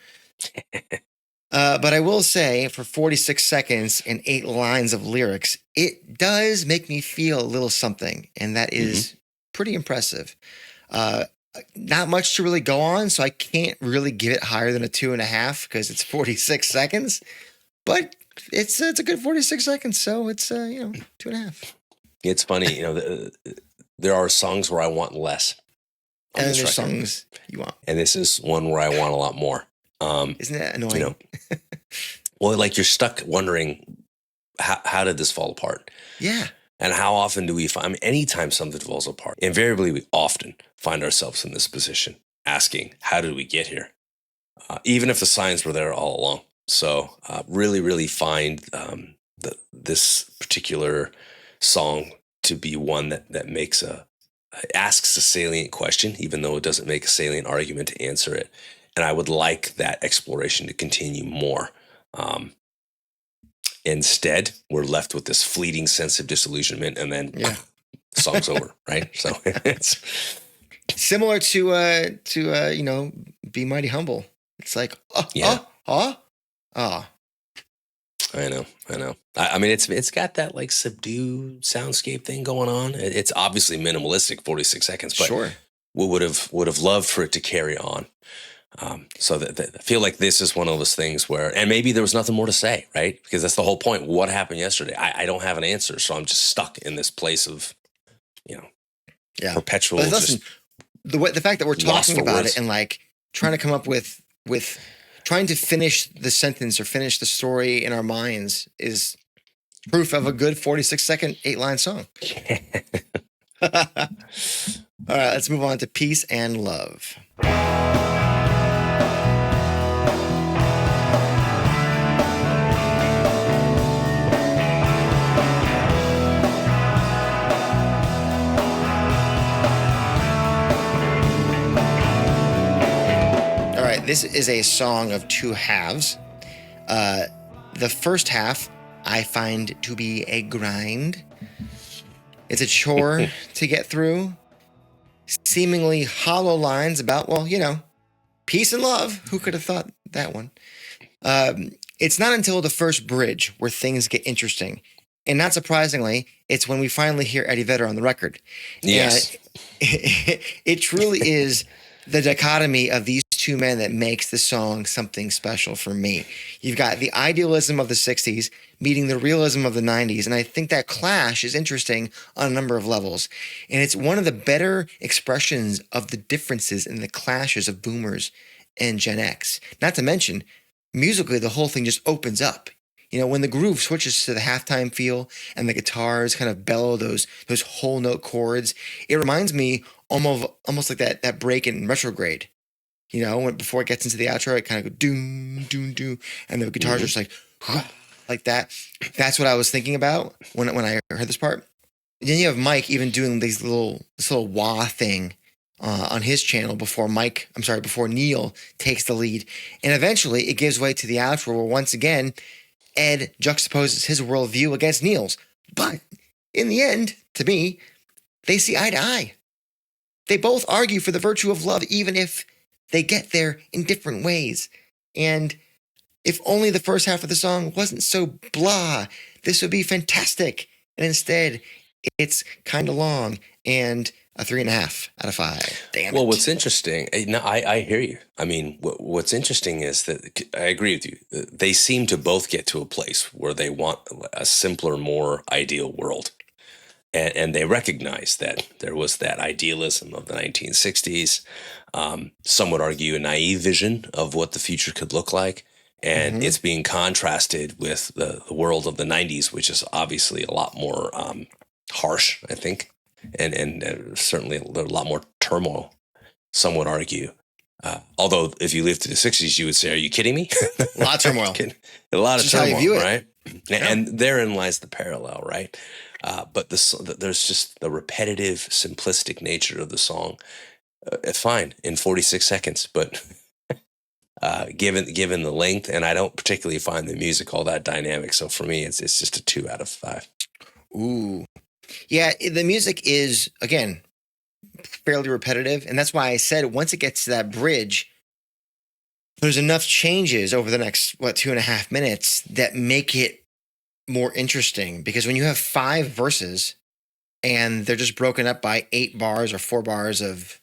But I will say, for 46 seconds and 8 lines of lyrics, it does make me feel a little something, and that is pretty impressive. Not much to really go on, so I can't really give it higher than a 2.5 because it's 46 seconds. But it's a good 46 seconds, so it's 2.5. It's funny, there are songs where I want less. And there's songs you want, and this is one where I want a lot more. Isn't that annoying? Well, like you're stuck wondering how did this fall apart? Yeah. And how often do we find? I mean, anytime something falls apart, invariably we often find ourselves in this position, asking, "How did we get here?" Even if the signs were there all along. So, really, really find this particular song to be one that makes asks a salient question, even though it doesn't make a salient argument to answer it. And I would like that exploration to continue more. Instead, we're left with this fleeting sense of disillusionment, and then the song's over, right? So it's similar to Be Mighty Humble. It's like, I know. I mean, it's got that like subdued soundscape thing going on. It's obviously minimalistic, 46 seconds, but sure. we would have loved for it to carry on. So I feel like this is one of those things where, and maybe there was nothing more to say, right? Because that's the whole point. What happened yesterday? I don't have an answer, so I'm just stuck in this place of, perpetual. But listen, the fact that we're talking about words. it and like trying to come up with trying to finish the sentence or finish the story in our minds is proof of a good 46-second, 8-line song. All right, let's move on to Peace and Love. This is a song of two halves. The first half I find to be a grind. It's a chore to get through. Seemingly hollow lines about, peace and love. Who could have thought that one? It's not until the first bridge where things get interesting. And not surprisingly, it's when we finally hear Eddie Vedder on the record. Yes. It truly is the dichotomy of these two men that makes the song something special for me. You've got the idealism of the 60s meeting the realism of the 90s, and I think that clash is interesting on a number of levels. And it's one of the better expressions of the differences in the clashes of boomers and Gen X. Not to mention, musically, the whole thing just opens up. When the groove switches to the halftime feel and the guitars kind of bellow those whole note chords, it reminds me almost like that break in Retrograde. Before it gets into the outro, it kind of go doom, doom, doom, and the guitars are just like that. That's what I was thinking about when I heard this part. Then you have Mike even doing this little wah thing on his channel before Neil takes the lead, and eventually it gives way to the outro where once again Ed juxtaposes his worldview against Neil's. But in the end, to me, they see eye to eye. They both argue for the virtue of love, even if they get there in different ways. And if only the first half of the song wasn't so blah, this would be fantastic. And instead, it's kind of long and a 3.5 out of 5. Damn it. Well, what's interesting, I hear you. I mean, what's interesting is that I agree with you. They seem to both get to a place where they want a simpler, more ideal world. And they recognized that there was that idealism of the 1960s. Some would argue a naive vision of what the future could look like. And it's being contrasted with the world of the 90s, which is obviously a lot more harsh, I think, and certainly a lot more turmoil, some would argue. Although if you lived to the 60s, you would say, are you kidding me? A lot of turmoil. A lot of Just how you turmoil, view it. right? And therein lies the parallel, right? But there's just the repetitive, simplistic nature of the song. Fine in 46 seconds, but given the length, and I don't particularly find the music all that dynamic. So for me, it's just a 2 out of 5. Ooh. Yeah, the music is, again, fairly repetitive. And that's why I said once it gets to that bridge, there's enough changes over the next, 2.5 minutes that make it more interesting. Because when you have 5 verses and they're just broken up by 8 bars or 4 bars of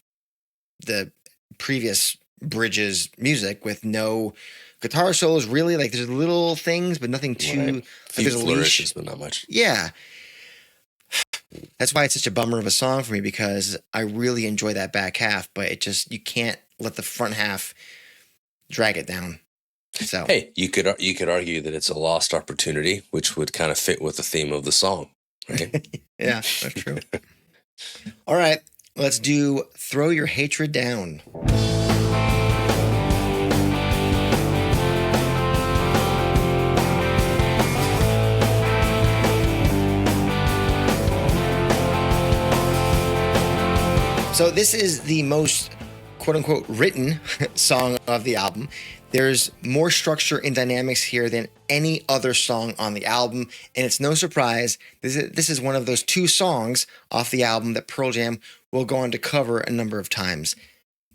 the previous bridge's music with no guitar solos, really, like there's little things, but nothing too, Right. like Few there's a flourishes, leash. but not much. Yeah. That's why it's such a bummer of a song for me, because I really enjoy that back half, but it just, you can't let the front half drag it down. So, Hey, you could argue that it's a lost opportunity, which would kind of fit with the theme of the song, right? yeah, that's true. All right, let's do Throw Your Hatred Down. So this is the most quote-unquote written song of the album. There's more structure and dynamics here than any other song on the album, and it's no surprise this is one of those 2 songs off the album that Pearl Jam will go on to cover a number of times.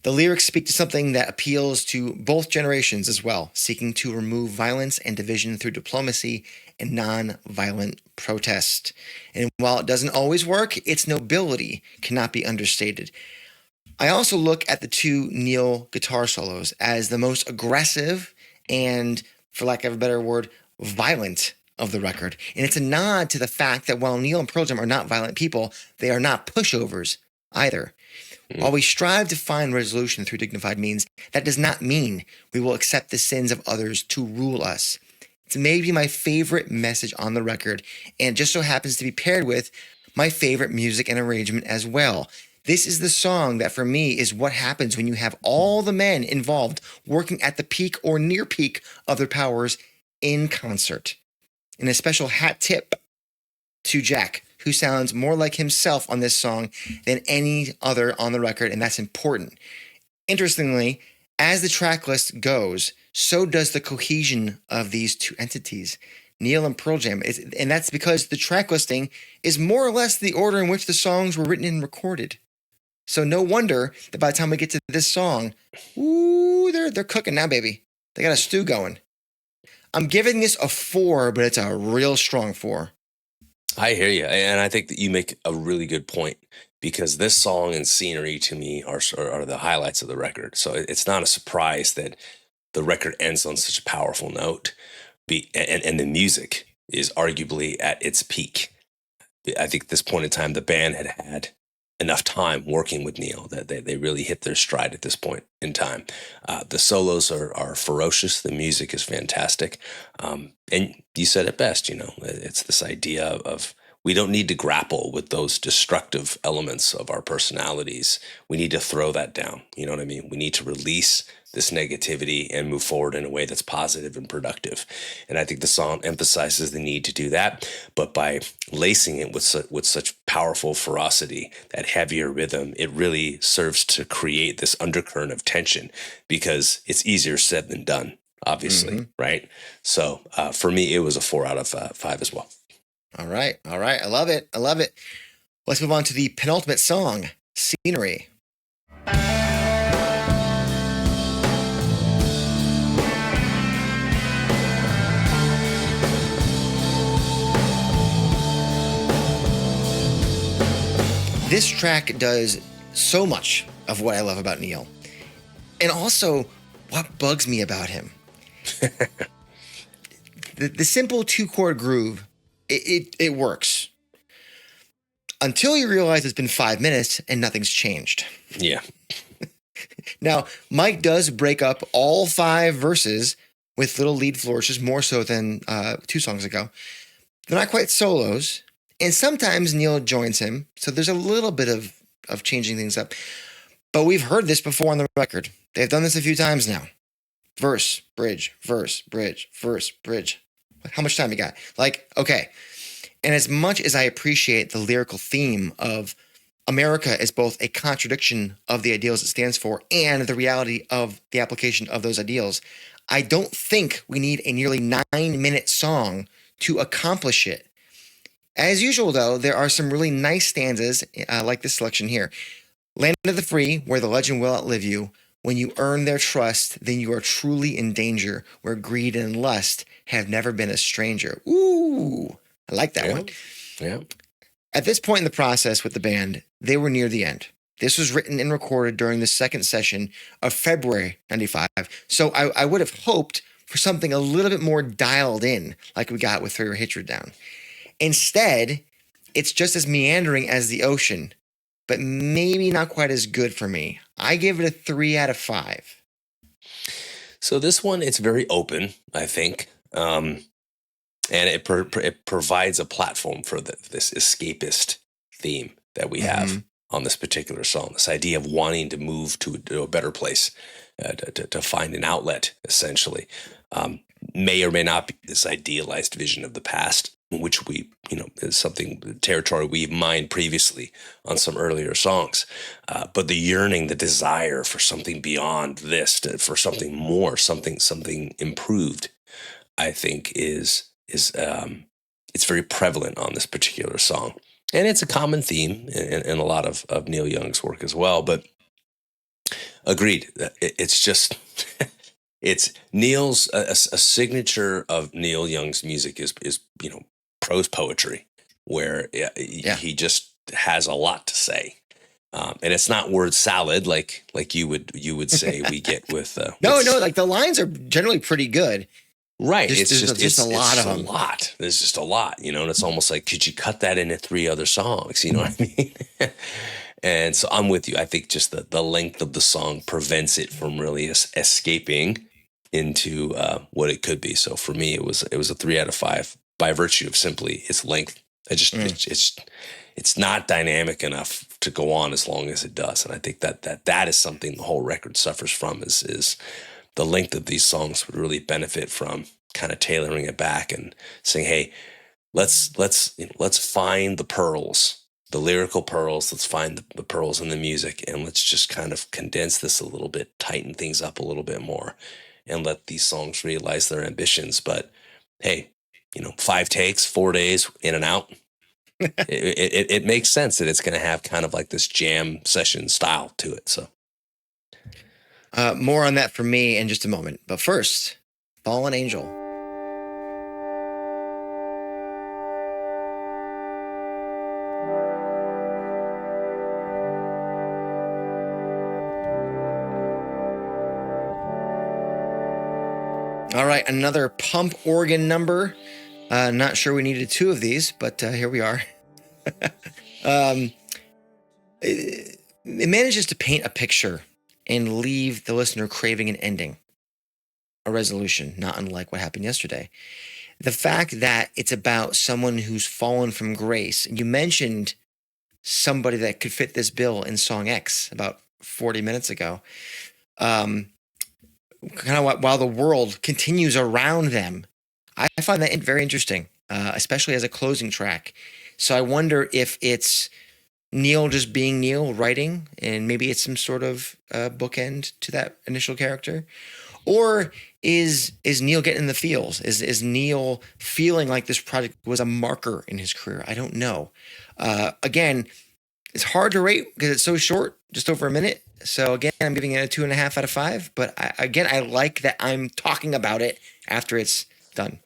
The lyrics speak to something that appeals to both generations as well, seeking to remove violence and division through diplomacy and non-violent protest. And while it doesn't always work, its nobility cannot be understated. I also look at the 2 Neil guitar solos as the most aggressive and, for lack of a better word, violent of the record. And it's a nod to the fact that while Neil and Pearl Jam are not violent people, they are not pushovers either. While we strive to find resolution through dignified means, that does not mean we will accept the sins of others to rule us. It's maybe my favorite message on the record, and it just so happens to be paired with my favorite music and arrangement as well. This is the song that for me is what happens when you have all the men involved working at the peak or near peak of their powers in concert. And a special hat tip to Jack, who sounds more like himself on this song than any other on the record, and that's important. Interestingly, as the track list goes, so does the cohesion of these 2 entities, Neil and Pearl Jam, and that's because the track listing is more or less the order in which the songs were written and recorded. So no wonder that by the time we get to this song, ooh, they're cooking now, baby. They got a stew going. I'm giving this a 4, but it's a real strong 4. I hear you, and I think that you make a really good point, because this song and Scenery to me are the highlights of the record. So it's not a surprise that the record ends on such a powerful note, and the music is arguably at its peak. I think at this point in time, the band had enough time working with Neil that they really hit their stride at this point in time. The solos are ferocious. The music is fantastic. And you said it best, it's this idea of we don't need to grapple with those destructive elements of our personalities. We need to throw that down. You know what I mean? We need to release this negativity and move forward in a way that's positive and productive. And I think the song emphasizes the need to do that, but by lacing it with such powerful ferocity, that heavier rhythm, it really serves to create this undercurrent of tension, because it's easier said than done, obviously, right? So for me, it was a 4 out of 5 as well. All right. I love it. Let's move on to the penultimate song, Scenery. This track does so much of what I love about Neil, and also what bugs me about him. the simple 2-chord groove, it works. until you realize it's been 5 minutes and nothing's changed. Yeah. Now, Mike does break up all 5 verses with little lead flourishes, more so than 2 songs ago. They're not quite solos, and sometimes Neil joins him, so there's a little bit of changing things up. But we've heard this before on the record. They've done this a few times now. Verse, bridge, verse, bridge, verse, bridge. How much time you got? Like, okay. And as much as I appreciate the lyrical theme of America is both a contradiction of the ideals it stands for and the reality of the application of those ideals, I don't think we need a nearly 9-minute song to accomplish it. As usual, though, there are some really nice stanzas like this selection here. Land of the free, where the legend will outlive you. When you earn their trust, then you are truly in danger, where greed and lust have never been a stranger. Ooh, I like that one. Yeah. At this point in the process with the band, they were near the end. This was written and recorded during the second session of February 95. So I would have hoped for something a little bit more dialed in, like we got with Throw Your Hatred Down. Instead, it's just as meandering as the ocean, but maybe not quite as good for me. I give it a 3 out of 5. So this one, it's very open, I think. And it provides a platform for this escapist theme that we have on this particular song. This idea of wanting to move to a better place, to find an outlet, essentially. May or may not be this idealized vision of the past, which is something, territory we've mined previously on some earlier songs. But the yearning, the desire for something beyond this, for something more, something improved, I think is it's very prevalent on this particular song. And it's a common theme in a lot of Neil Young's work as well. But agreed, it's just... It's Neil's a signature of Neil Young's music is prose poetry, where he just has a lot to say, and it's not word salad like you would say we get with no, like the lines are generally pretty good, right? It's just a lot of them. There's just a lot, and it's almost like, could you cut that into 3 other songs? You know what I mean? And so I'm with you. I think just the length of the song prevents it from really escaping into what it could be. So for me, it was a 3 out of 5 by virtue of simply its length. It's not dynamic enough to go on as long as it does, and I think that is something the whole record suffers from. Is the length of these songs would really benefit from kind of tailoring it back and saying, hey, let's find the pearls, the lyrical pearls. Let's find the pearls in the music, and let's just kind of condense this a little bit, tighten things up a little bit more, and let these songs realize their ambitions. But hey, 5 takes, 4 days, in and out. it makes sense that it's going to have kind of like this jam session style to it. So more on that from me in just a moment. But first, Fallen Angel. All right, another pump organ number. Not sure we needed 2 of these, but here we are. It manages to paint a picture and leave the listener craving an ending, a resolution, not unlike what happened yesterday. The fact that it's about someone who's fallen from grace. You mentioned somebody that could fit this bill in Song X about 40 minutes ago. Kind of while the world continues around them. I find that very interesting, especially as a closing track. So I wonder if it's Neil just being Neil writing, and maybe it's some sort of bookend to that initial character, or is Neil getting in the feels? Is Neil feeling like this project was a marker in his career? I don't know. Again, it's hard to rate because it's so short, just over a minute. So again, I'm giving it a 2.5 out of 5. But I like that I'm talking about it after it's done.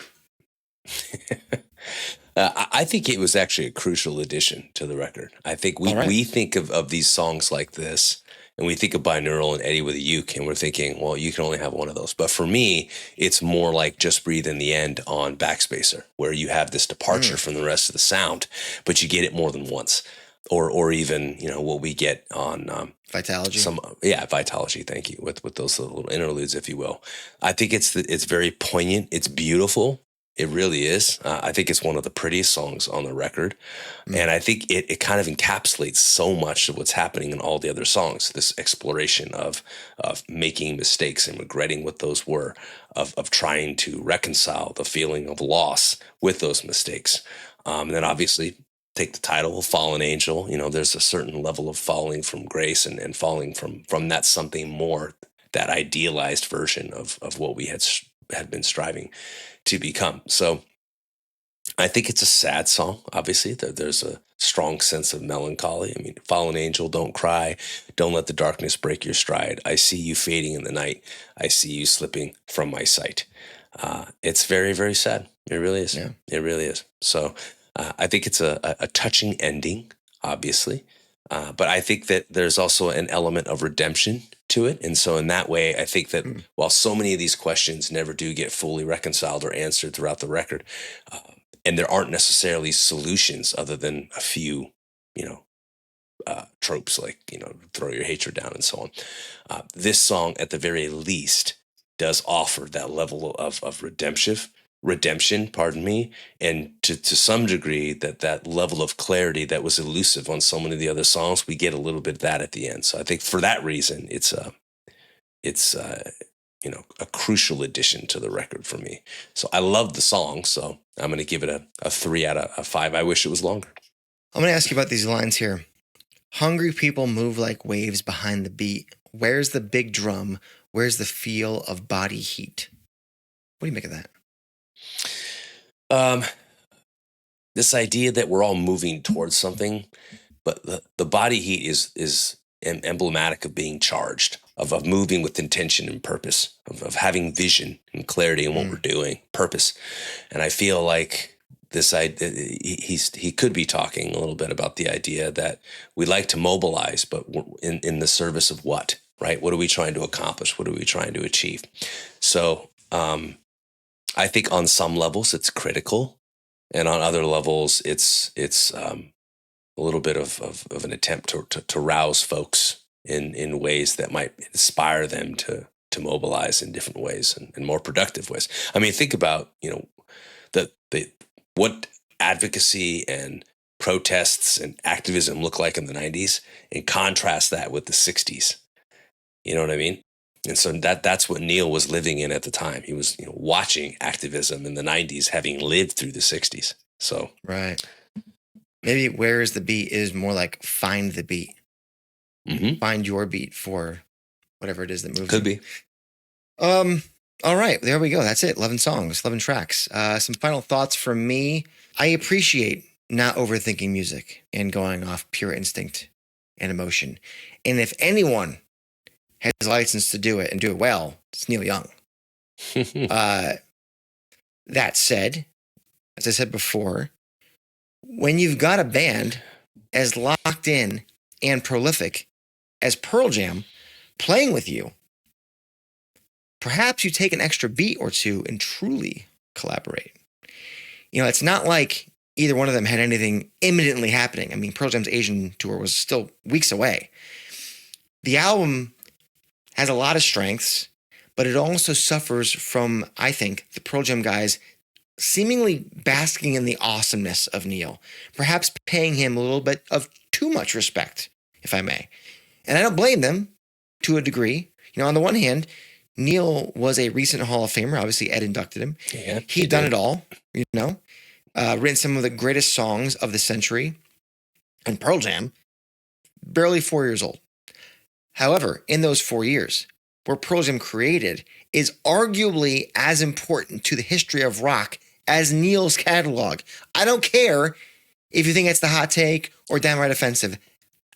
I think it was actually a crucial addition to the record. I think we think of these songs like this, and we think of Binaural and Eddie with a Uke, and we're thinking, well, you can only have one of those. But for me, it's more like Just Breathe in the End on Backspacer, where you have this departure from the rest of the sound, but you get it more than once. or even, what we get on Vitalogy. Vitalogy. Thank you. With those little interludes, if you will. I think it's very poignant. It's beautiful. It really is. I think it's one of the prettiest songs on the record. And I think it kind of encapsulates so much of what's happening in all the other songs, this exploration of making mistakes and regretting what those were, of trying to reconcile the feeling of loss with those mistakes. And then obviously take the title of Fallen Angel. There's a certain level of falling from grace and falling from that something more, that idealized version of what we had been striving to become. So I think it's a sad song. Obviously, there's a strong sense of melancholy. I mean, Fallen Angel, don't cry. Don't let the darkness break your stride. I see you fading in the night. I see you slipping from my sight. It's very, very sad. It really is. Yeah. It really is. So I think it's a touching ending, obviously. But I think that there's also an element of redemption to it. And so in that way, I think that while so many of these questions never do get fully reconciled or answered throughout the record, and there aren't necessarily solutions other than a few, tropes like, throw your hatred down and so on. This song, at the very least, does offer that level of redemption, and to some degree that level of clarity that was elusive on so many of the other songs. We get a little bit of that at the end. So I think for that reason, it's a crucial addition to the record for me. So I love the song, so I'm going to give it a 3 out of 5. I wish it was longer. I'm going to ask you about these lines here. Hungry people move like waves behind the beat. Where's the big drum? Where's the feel of body heat? What do you make of that? This idea that we're all moving towards something, but the body heat is emblematic of being charged, of moving with intention and purpose, of having vision and clarity in what we're doing, purpose. And I feel like this idea, he could be talking a little bit about the idea that we like to mobilize, but in the service of what, right? What are we trying to accomplish? What are we trying to achieve? So I think on some levels it's critical, and on other levels it's a little bit of an attempt to rouse folks in ways that might inspire them to mobilize in different ways and more productive ways. I mean, think about, what advocacy and protests and activism look like in the 90s, and contrast that with the 60s. You know what I mean? And so that's what Neil was living in at the time. He was, watching activism in the 90s, having lived through the 60s. So right. Maybe where is the beat is more like find the beat. Mm-hmm. Find your beat for whatever it is that moves. Could you. be. All right, there we go. That's it. 11 songs, 11 tracks. Some final thoughts from me. I appreciate not overthinking music and going off pure instinct and emotion. And if anyone has a license to do it and do it well, it's Neil Young. That said, as I said before, when you've got a band as locked in and prolific as Pearl Jam playing with you, perhaps you take an extra beat or two and truly collaborate. It's not like either one of them had anything imminently happening. I mean, Pearl Jam's Asian tour was still weeks away. The album has a lot of strengths, but it also suffers from, I think, the Pearl Jam guys seemingly basking in the awesomeness of Neil, perhaps paying him a little bit of too much respect, if I may. And I don't blame them to a degree. On the one hand, Neil was a recent Hall of Famer. Obviously, Ed inducted him. Yeah, He'd done it all, written some of the greatest songs of the century. And Pearl Jam, barely 4 years old. However, in those 4 years, what Pearl Jam created is arguably as important to the history of rock as Neil's catalog. I don't care if you think it's the hot take or downright offensive.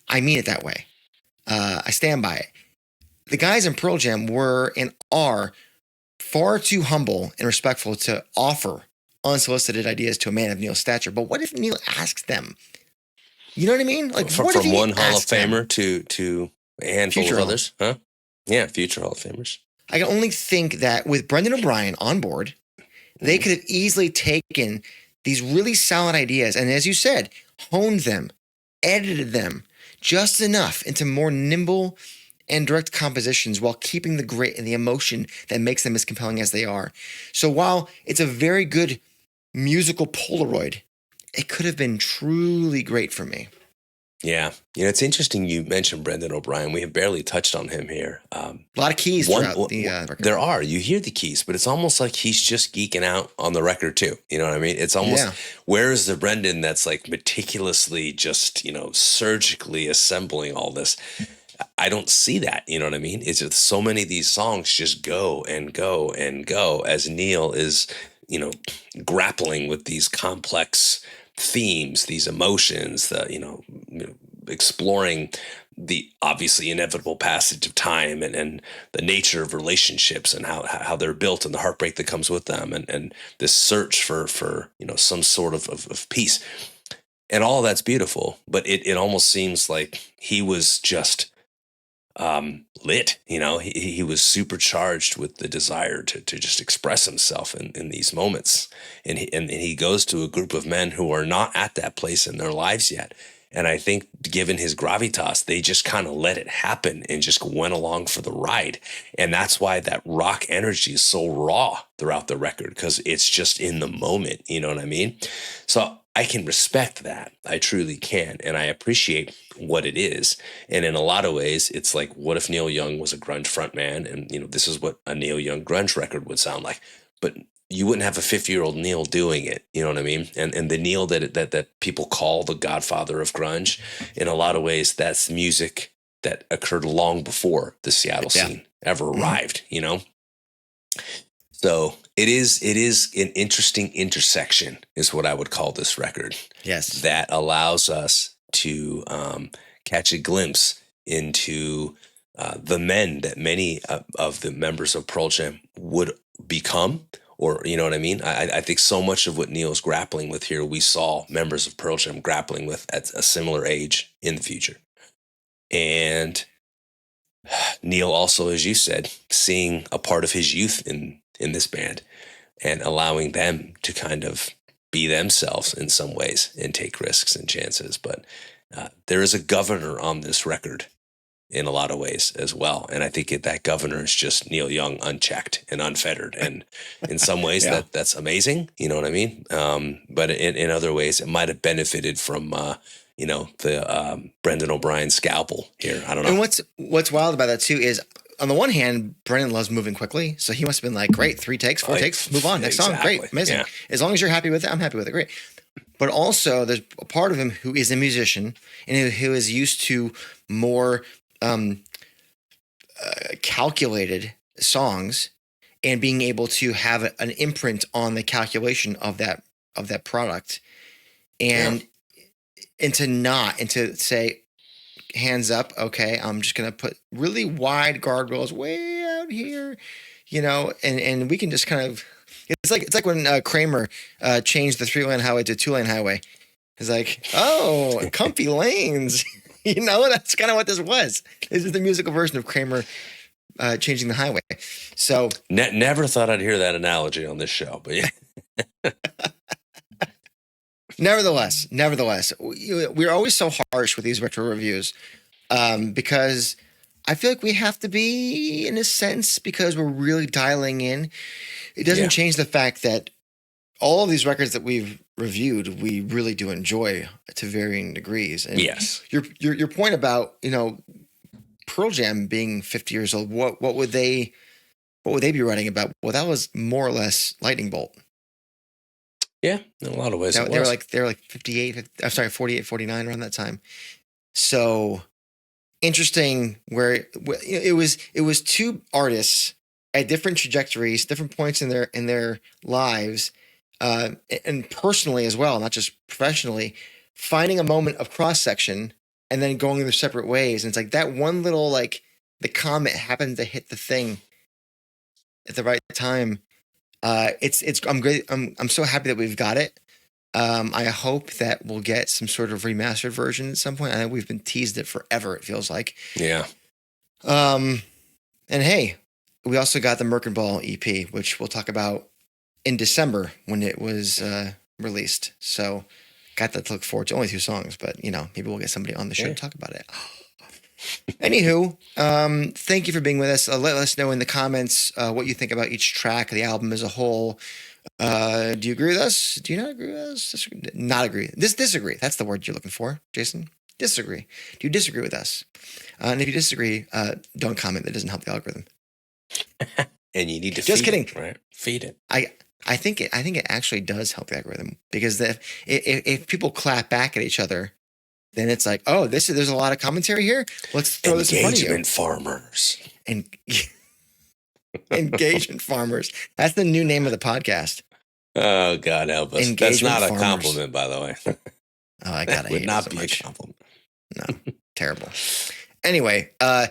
I mean it that way. I stand by it. The guys in Pearl Jam were and are far too humble and respectful to offer unsolicited ideas to a man of Neil's stature. But what if Neil asks them? You know what I mean? Like, from one Hall of Famer to a handful future of others, huh? Yeah, future Hall of Famers. I can only think that with Brendan O'Brien on board, they could have easily taken these really solid ideas and, as you said, honed them edited them just enough into more nimble and direct compositions while keeping the grit and the emotion that makes them as compelling as they are. So while it's a very good musical Polaroid, it could have been truly great for me. Yeah. It's interesting you mentioned Brendan O'Brien. We have barely touched on him here. A lot of keys throughout the record. There are. You hear the keys, but it's almost like he's just geeking out on the record too. You know what I mean? It's almost, where is the Brendan that's like meticulously just, surgically assembling all this? I don't see that. You know what I mean? It's just so many of these songs just go and go and go as Neil is, grappling with these complex themes, these emotions, exploring the obviously inevitable passage of time and the nature of relationships and how they're built and the heartbreak that comes with them and this search for some sort of peace. And all of that's beautiful, but it almost seems like he was just lit. He was supercharged with the desire to just express himself in these moments. And he goes to a group of men who are not at that place in their lives yet. And I think given his gravitas, they just kind of let it happen and just went along for the ride. And that's why that rock energy is so raw throughout the record, because it's just in the moment. You know what I mean? So I can respect that. I truly can. And I appreciate what it is. And in a lot of ways, it's like, what if Neil Young was a grunge frontman? And, this is what a Neil Young grunge record would sound like. But you wouldn't have a 50-year-old Neil doing it. You know what I mean? And the Neil that people call the godfather of grunge, in a lot of ways, that's music that occurred long before the Seattle scene ever arrived, So it is an interesting intersection is what I would call this record. Yes. That allows us to catch a glimpse into the men that many of the members of Pearl Jam would become, or you know what I mean? I think so much of what Neil's grappling with here, we saw members of Pearl Jam grappling with at a similar age in the future. And Neil also, as you said, seeing a part of his youth in this band and allowing them to kind of be themselves in some ways and take risks and chances. But there is a governor on this record in a lot of ways as well. And I think that governor is just Neil Young unchecked and unfettered. And in some ways that's amazing. You know what I mean? But in other ways, it might have benefited from, the Brendan O'Brien scalpel here. I don't know. And what's wild about that too is, on the one hand, Brendan loves moving quickly. So he must have been like, great, 3 takes, 4 takes, move on. Next song, great, amazing. Yeah. As long as you're happy with it, I'm happy with it, great. But also there's a part of him who is a musician and who is used to more calculated songs and being able to have an imprint on the calculation of that product. And to say, hands up, okay, I'm just going to put really wide guardrails way out here, and we can just kind of, it's like when Kramer changed the 3-lane highway to 2-lane highway. It's like, oh, comfy lanes. That's kind of what this was. This is the musical version of Kramer changing the highway. So never thought I'd hear that analogy on this show, but yeah. Nevertheless, we're always so harsh with these retro reviews because I feel like we have to be, in a sense, because we're really dialing in. It doesn't change the fact that all of these records that we've reviewed, we really do enjoy to varying degrees. And yes, your point about Pearl Jam being 50 years old, what would they be writing about? Well, that was more or less Lightning Bolt. Yeah, in a lot of ways. They were like 48, 49 around that time. So interesting where it was 2 artists at different trajectories, different points in their lives, and personally as well, not just professionally, finding a moment of cross section and then going their separate ways. And it's like that one little, like, the comet happened to hit the thing at the right time. I'm great. I'm so happy that we've got it. I hope that we'll get some sort of remastered version at some point. I know we've been teased it forever, it feels like. Yeah. And hey, we also got the Merkenball EP, which we'll talk about in December when it was released. So got that to look forward to. Only 2 songs, but maybe we'll get somebody on the show to talk about it. Anywho, thank you for being with us. Let us know in the comments what you think about each track of the album as a whole. Do you agree with us? Do you not agree with us? Disagree? Not agree. Disagree. That's the word you're looking for, Jason. Disagree. Do you disagree with us? And if you disagree, don't comment. That doesn't help the algorithm. And you need to Just feed kidding. it, right? Feed it. I think it actually does help the algorithm, because if people clap back at each other, then it's like, oh, there's a lot of commentary here. Let's throw this in front of you. Engagement farmers. And engagement farmers. That's the new name of the podcast. Oh, God help us. Engagement That's not farmers. a compliment, by the way. Oh, I gotta That would hate not it so be much. a compliment. No, terrible. Anyway, a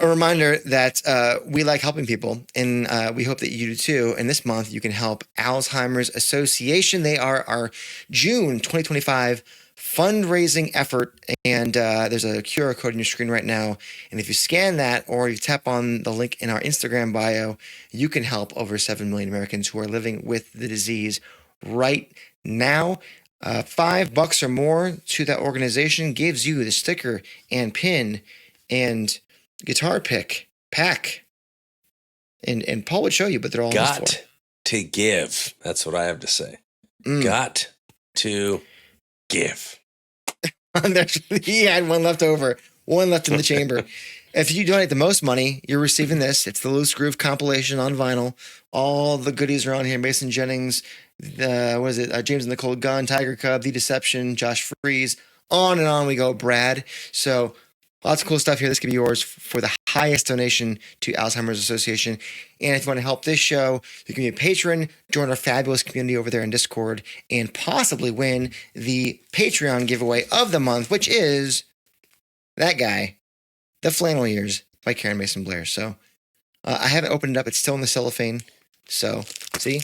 reminder that we like helping people, and we hope that you do too. And this month, you can help Alzheimer's Association. They are our June 2025 fundraising effort, and there's a QR code on your screen right now. And if you scan that, or you tap on the link in our Instagram bio, you can help over 7 million Americans who are living with the disease right now. $5 or more to that organization gives you the sticker and pin and guitar pack. And Paul would show you, but they're all on the floor. Got to give. That's what I have to say. Mm. Got to give. He had one left over, one left in the chamber. If you donate the most money, you're receiving this. It's the Loose Groove compilation on vinyl. All the goodies are on here. Mason Jennings, James and Nicole Gunn, Tiger Cub, The Deception, Josh Freeze, on and on we go, Brad. So lots of cool stuff here. This could be yours for the highest donation to Alzheimer's Association. And if you want to help this show, you can be a patron, join our fabulous community over there in Discord, and possibly win the Patreon giveaway of the month, which is that guy, The Flannel Years by Karen Mason Blair. So I haven't opened it up. It's still in the cellophane. So, see?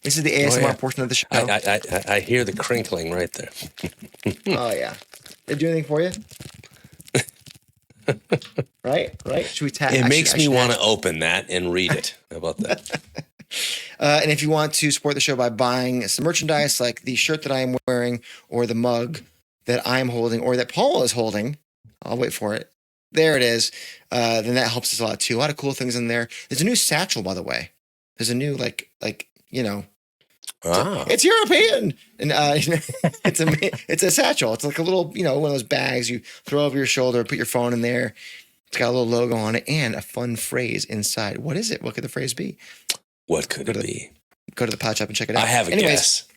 This is the ASMR portion of the show. I hear the crinkling right there. Oh, yeah. They do anything for you? Right? Should we tap? It makes me want to open that and read it. How about that? And if you want to support the show by buying some merchandise, like the shirt that I am wearing, or the mug that I am holding, or that Paul is holding, I'll wait for it. There it is. Then that helps us a lot too. A lot of cool things in there. There's a new satchel, by the way. There's a new it's European, and it's a satchel. It's like a little, one of those bags you throw over your shoulder, put your phone in there. It's got a little logo on it and a fun phrase inside. What is it? What could the phrase be? What could it be? Go to the pot shop and check it out. I have a guess.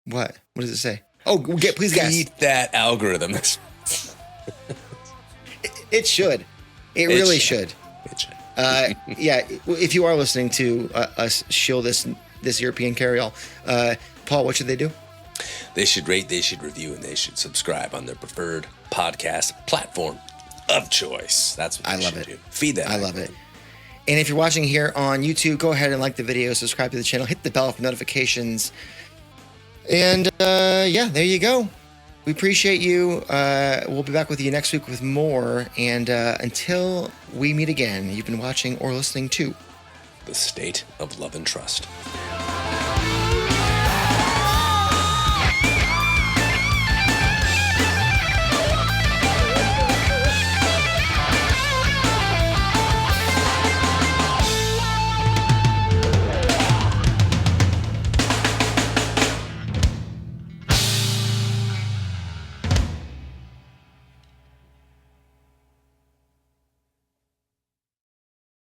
What? What does it say? Oh, please guess. Beat that algorithm. It should. It really should. It should. Yeah, if you are listening to us shill this European carry-all, Paul, what should they do? They should rate, they should review, and they should subscribe on their preferred podcast platform of choice. That's what I they love should it. do. Feed that. I love it. And if you're watching here on YouTube, go ahead and like the video, subscribe to the channel, hit the bell for notifications. And yeah, there you go. We appreciate you. We'll be back with you next week with more. And until we meet again, you've been watching or listening to The State of Love and Trust.